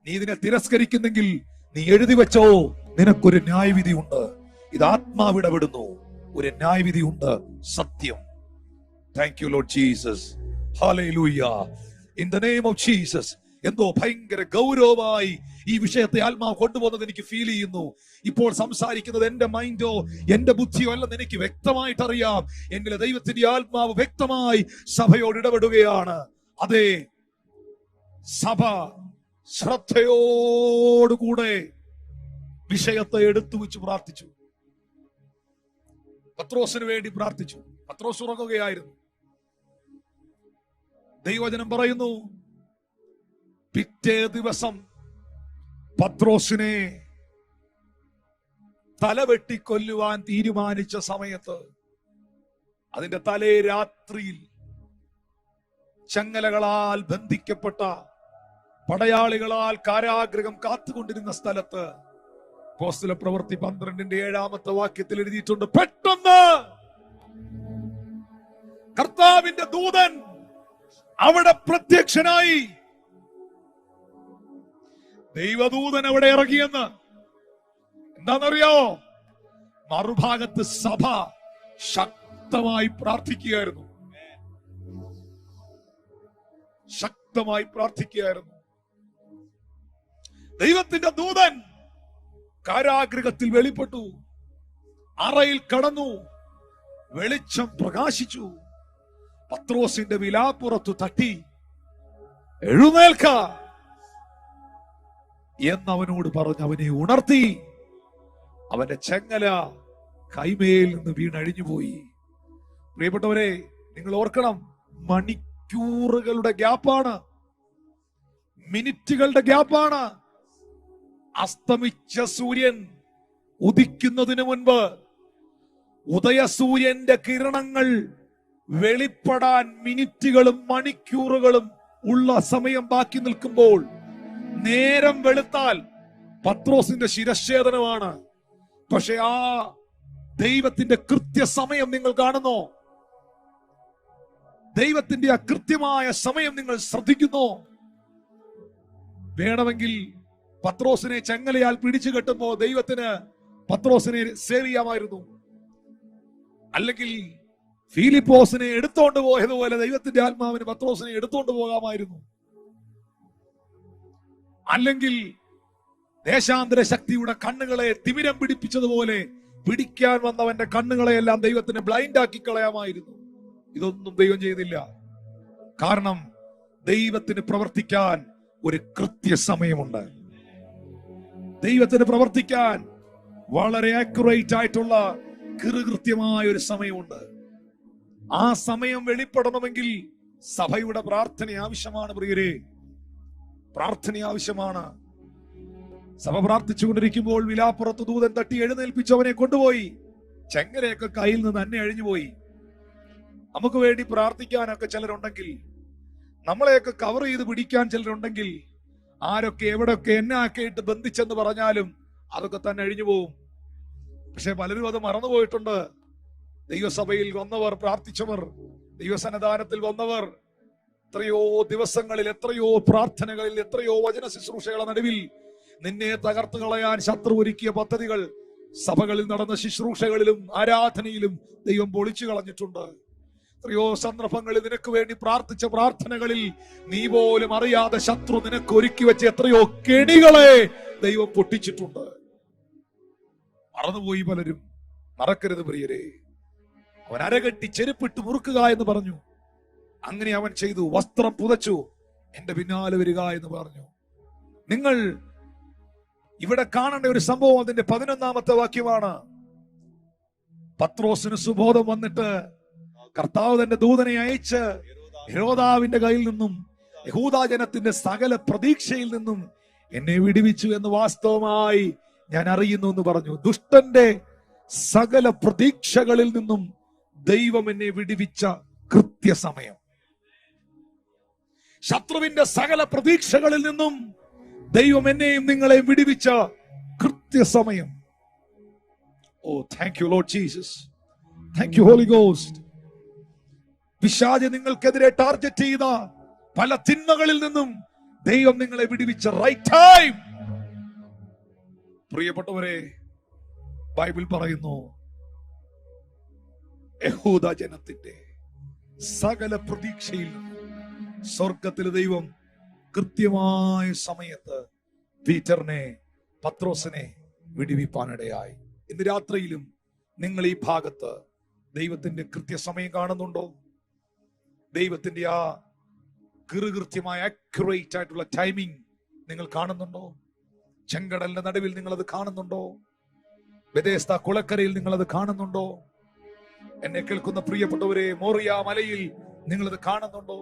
നീ ഇതിനെ തിരസ്കരിക്കുന്നെങ്കിൽ നീ എഴുതി വെച്ചോ, നിനക്കൊരു ന്യായവിധി ഉണ്ട്. ഇത് ആത്മാവിടപെടുന്നു, ഒരു ന്യായവിധി ഉണ്ട്. സത്യം. Thank you Lord Jesus. Hallelujah. In the name of Jesus. എന്തോ ഭയങ്കര ഗൗരവമായി ഈ വിഷയത്തെ ആത്മാവ് കൊണ്ടുപോകുന്നത് എനിക്ക് ഫീൽ ചെയ്യുന്നു. ഇപ്പോൾ സംസാരിക്കുന്നത് എന്റെ മൈൻഡോ എന്റെ ബുദ്ധിയോ അല്ലെന്ന് എനിക്ക് വ്യക്തമായിട്ട് അറിയാം. എങ്കിലെ ദൈവത്തിന്റെ ആത്മാവ് വ്യക്തമായി സഭയോട് ഇടപെടുകയാണ്. അതെ, സഭ ശ്രദ്ധയോടുകൂടെ വിഷയത്തെ എടുത്തു വെച്ച് പ്രാർത്ഥിച്ചു. പത്രോസിന് വേണ്ടി പ്രാർത്ഥിച്ചു. പത്രോസ് ഉറങ്ങുകയായിരുന്നു. ദൈവവചനം പറയുന്നു, പിറ്റേ ദിവസം പത്രോസിനെ തലവെട്ടിക്കൊല്ലുവാൻ തീരുമാനിച്ച സമയത്ത്, അതിന്റെ തലേ രാത്രിയിൽ ചങ്ങലകളാൽ ബന്ധിക്കപ്പെട്ട പടയാളികളാൽ കാരാഗൃഹം കാത്തുകൊണ്ടിരുന്ന സ്ഥലത്ത്, അപ്പോസ്തല പ്രവൃത്തി 12-ാമത്തെ വാക്യത്തിൽ എഴുതിയിട്ടുണ്ട്, പെട്ടെന്ന് കർത്താവിന്റെ ദൂതൻ അവിടെ പ്രത്യക്ഷനായി. ദൈവദൂതൻ അവിടെ ഇറങ്ങിയെന്ന് എന്താണെന്നറിയോ? മറുഭാഗത്ത് സഭ ശക്തമായി പ്രാർത്ഥിക്കുകയായിരുന്നു. ശക്തമായി പ്രാർത്ഥിക്കുകയായിരുന്നു. ദൈവത്തിന്റെ ദൂതൻ കാരാഗൃഹത്തിൽ വെളിപ്പെട്ടു, അറയിൽ കടന്നു, വെളിച്ചം പ്രകാശിച്ചു. പത്രോസിന്റെ വിലാപ്പുറത്തു തട്ടി, എഴുന്നേൽക്ക എന്നവനോട് പറഞ്ഞ് അവനെ ഉണർത്തി. അവന്റെ ചെങ്ങല കൈമേൽ നിന്ന് വീണഴിഞ്ഞുപോയി. പ്രിയപ്പെട്ടവരെ, നിങ്ങൾ ഓർക്കണം, മണിക്കൂറുകളുടെ ഗ്യാപ്പാണ്, മിനിറ്റുകളുടെ ഗ്യാപ്പാണ്. അസ്തമിച്ച സൂര്യൻ ഉദിക്കുന്നതിന് മുൻപ് ഉദയസൂര്യന്റെ കിരണങ്ങൾ വെളിപ്പെടാൻ മിനിറ്റുകളും മണിക്കൂറുകളും ഉള്ള സമയം ബാക്കി നിൽക്കുമ്പോൾ, നേരം വെളുത്താൽ പത്രോസിന്റെ ശിരച്ഛേദനമാണ്. പക്ഷെ ആ ദൈവത്തിന്റെ കൃത്യസമയം നിങ്ങൾ കാണുന്നോ? ദൈവത്തിന്റെ ആ കൃത്യമായ സമയം നിങ്ങൾ ശ്രദ്ധിക്കുന്നോ? വേണമെങ്കിൽ പത്രോസിനെ ചങ്ങലയാൽ പിടിച്ചു കെട്ടുമ്പോ ദൈവത്തിന് പത്രോസിനെ സേവ് ചെയ്യാമായിരുന്നു. അല്ലെങ്കിൽ ഫിലിപ്പോസിനെ എടുത്തോണ്ട് പോയതുപോലെ ദൈവത്തിന്റെ ആത്മാവിന് പത്രോസിനെ എടുത്തോണ്ട് പോകാമായിരുന്നു. അല്ലെങ്കിൽ ദേശാന്തര ശക്തിയുടെ കണ്ണുകളെ തിമിരം പിടിപ്പിച്ചതുപോലെ പിടിക്കാൻ വന്നവന്റെ കണ്ണുകളെയെല്ലാം ദൈവത്തിന് ബ്ലൈൻഡ് ആക്കി കളയാമായിരുന്നു. ഇതൊന്നും ദൈവം ചെയ്തില്ല. കാരണം ദൈവത്തിന് പ്രവർത്തിക്കാൻ ഒരു കൃത്യസമയമുണ്ട്. ദൈവത്തിന് പ്രവർത്തിക്കാൻ വളരെ ആക്യുറേറ്റ് ആയിട്ടുള്ള കൃത്യമായ ഒരു സമയമുണ്ട്. ആ സമയം വെളിപ്പെടണമെങ്കിൽ സഭയുടെ പ്രാർത്ഥന ആവശ്യമാണ്. പ്രിയരെ, പ്രാർത്ഥന ആവശ്യമാണ്. സഭ പ്രാർത്ഥിച്ചുകൊണ്ടിരിക്കുമ്പോൾ വിലാപ്പുറത്ത് ദൂതൻ തട്ടി എഴുന്നേൽപ്പിച്ചവനെ കൊണ്ടുപോയി. ചെങ്ങലയൊക്കെ കയ്യിൽ നിന്ന് തന്നെ അഴിഞ്ഞുപോയി. നമുക്ക് വേണ്ടി പ്രാർത്ഥിക്കാനൊക്കെ ചിലരുണ്ടെങ്കിൽ നമ്മളെയൊക്കെ കവർ ചെയ്ത് പിടിക്കാൻ ചിലരുണ്ടെങ്കിൽ ആരൊക്കെ എവിടെയൊക്കെ എന്നെ ആക്കിയിട്ട് ബന്ധിച്ചെന്ന് പറഞ്ഞാലും അതൊക്കെ തന്നെ അഴിഞ്ഞു പോവും. പക്ഷെ പലരും അത് മറന്നുപോയിട്ടുണ്ട്. ദൈവസഭയിൽ വന്നവർ, പ്രാർത്ഥിച്ചവർ, ദൈവസന്നിധാനത്തിൽ വന്നവർ, എത്രയോ ദിവസങ്ങളിൽ, എത്രയോ പ്രാർത്ഥനകളിൽ, എത്രയോ വചന ശുശ്രൂഷകളുടെ നടുവിൽ നിന്നെ തകർത്തു കളയാൻ ശത്രു ഒരുക്കിയ പദ്ധതികൾ സഭകളിൽ നടന്ന ശുശ്രൂഷകളിലും ആരാധനയിലും ദൈവം പൊളിച്ചു കളഞ്ഞിട്ടുണ്ട്. എത്രയോ സന്ദർഭങ്ങളിൽ നിനക്ക് വേണ്ടി പ്രാർത്ഥിച്ച പ്രാർത്ഥനകളിൽ നീ പോലും അറിയാതെ ശത്രു നിനക്ക് ഒരുക്കി വെച്ച എത്രയോ കെണികളെ ദൈവം പൊട്ടിച്ചിട്ടുണ്ട്. മറന്നുപോയി പലരും. മറക്കരുത് പ്രിയരെ. അവൻ അരകെട്ടി ചെരുപ്പിട്ട് മുറുക്കുക എന്ന് പറഞ്ഞു. അങ്ങനെ അവൻ ചെയ്തു. വസ്ത്രം പുതച്ചു, എന്റെ പിന്നാലെ വരിക എന്ന് പറഞ്ഞു. നിങ്ങൾ ഇവിടെ കാണേണ്ട ഒരു സംഭവം അതിന്റെ 11-ാമത്തെ വാക്യമാണ്. പത്രോസിന് സുബോധം വന്നിട്ട് കർത്താവ് തന്റെ ദൂതനെ അയച്ച് ഹെരോദാവിന്റെ കയ്യിൽ നിന്നും യഹൂദാജനത്തിന്റെ സകല പ്രതീക്ഷയിൽ നിന്നും എന്നെ വിടുവിച്ചു എന്ന് വാസ്തവമായി ഞാൻ അറിയുന്നു എന്ന് പറഞ്ഞു. ദുഷ്ടന്റെ സകല പ്രതീക്ഷകളിൽ നിന്നും ദൈവം എന്നെ വിടുവിച്ച കൃത്യസമയം. ശത്രുവിന്റെ സകല പ്രതീക്ഷകളിൽ നിന്നും ദൈവം എന്നെയും നിങ്ങളെയും വിടുവിച്ച കൃത്യസമയം. Oh, thank you Lord Jesus. Thank you Holy Ghost. പിശാച് നിങ്ങൾക്കെതിരെ ടാർഗറ്റ് ചെയ്ത പല തിന്മകളിൽ നിന്നും ദൈവം നിങ്ങളെ വിടുവിച്ച റൈറ്റ് ടൈം. പ്രിയപ്പെട്ടവരെ, ബൈബിൾ പറയുന്നു യഹൂദ ജനത്തിന്റെ സകല പ്രതീക്ഷയിൽ സ്വർഗത്തിലെ ദൈവം കൃത്യമായ സമയത്ത് പീറ്ററിനെ, പത്രോസിനെ വിടുവിപ്പാനിടയായി. ഇന്ന് രാത്രിയിലും നിങ്ങൾ ഈ ഭാഗത്ത് ദൈവത്തിന്റെ കൃത്യസമയം കാണുന്നുണ്ടോ? ദൈവത്തിന്റെ ആ കൃത്യമായ അക്യുറേറ്റ് ആയിട്ടുള്ള ടൈമിംഗ് നിങ്ങൾ കാണുന്നുണ്ടോ? ചെങ്കടലിന്റെ നടുവിൽ നിങ്ങൾ അത് കാണുന്നുണ്ടോ? ബെഥേസ്ദ കുളക്കരയിൽ നിങ്ങൾ അത് കാണുന്നുണ്ടോ? എന്നെ കേൾക്കുന്ന പ്രിയപ്പെട്ടവരെ, മോറിയ മലയിൽ നിങ്ങളത് കാണുന്നുണ്ടോ?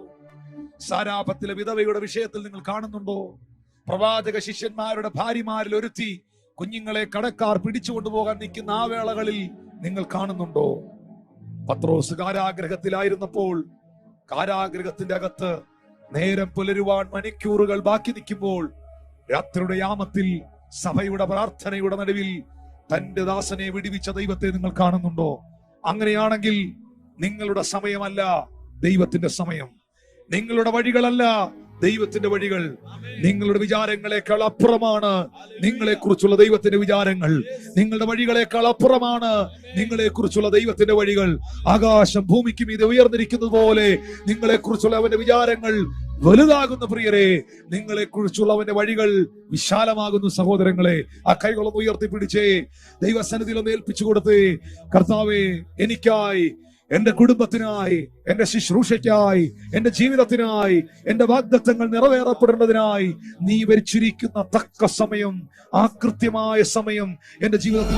സാരാപത്തിലെ വിധവയുടെ വിഷയത്തിൽ നിങ്ങൾ കാണുന്നുണ്ടോ? പ്രവാചക ശിഷ്യന്മാരുടെ ഭാര്യമാരിൽ ഒരുത്തി കുഞ്ഞുങ്ങളെ കടക്കാർ പിടിച്ചുകൊണ്ടുപോകാൻ നിൽക്കുന്ന ആ വേളകളിൽ നിങ്ങൾ കാണുന്നുണ്ടോ? പത്രോസ് കാരാഗ്രഹത്തിലായിരുന്നപ്പോൾ കാരാഗ്രഹത്തിന്റെ അകത്ത് നേരം പുലരുവാൻ മണിക്കൂറുകൾ ബാക്കി നിൽക്കുമ്പോൾ രാത്രിയുടെ യാമത്തിൽ സഭയുടെ പ്രാർത്ഥനയുടെ നടുവിൽ തന്റെ ദാസനെ വിടുവിച്ച ദൈവത്തെ നിങ്ങൾ കാണുന്നുണ്ടോ? അങ്ങനെയാണെങ്കിൽ നിങ്ങളുടെ സമയമല്ല ദൈവത്തിന്റെ സമയം. നിങ്ങളുടെ വഴികളല്ല ദൈവത്തിന്റെ വഴികൾ. നിങ്ങളുടെ വിചാരങ്ങളെക്കാൾ അപ്പുറമാണ് നിങ്ങളെ കുറിച്ചുള്ള ദൈവത്തിന്റെ വിചാരങ്ങൾ. നിങ്ങളുടെ വഴികളെക്കാൾ അപ്പുറമാണ് നിങ്ങളെ കുറിച്ചുള്ള ദൈവത്തിന്റെ വഴികൾ. ആകാശം ഭൂമിക്ക് മീതെ ഉയർന്നിരിക്കുന്നത് പോലെ നിങ്ങളെ കുറിച്ചുള്ള അവന്റെ വിചാരങ്ങൾ വലുതാകുന്ന പ്രിയരെ. നിങ്ങളെ കുറിച്ചുള്ള അവന്റെ വഴികൾ വിശാലമാകുന്നു സഹോദരങ്ങളെ. ആ കൈകളൊന്ന് ഉയർത്തിപ്പിടിച്ചേ, ദൈവസന്നിധിയിലൊന്ന് ഏൽപ്പിച്ചു കൊടുത്തേ. കർത്താവേ, എനിക്കായി, എന്റെ കുടുംബത്തിനായി, എന്റെ ശുശ്രൂഷയ്ക്കായി, എന്റെ ജീവിതത്തിനായി, എന്റെ വാഗ്ദത്തങ്ങൾ നിറവേറപ്പെടേണ്ടതിനായി നീ വരിച്ചിരിക്കുന്ന തക്ക സമയം, ആ കൃത്യമായ സമയം എന്റെ ജീവിതത്തിൽ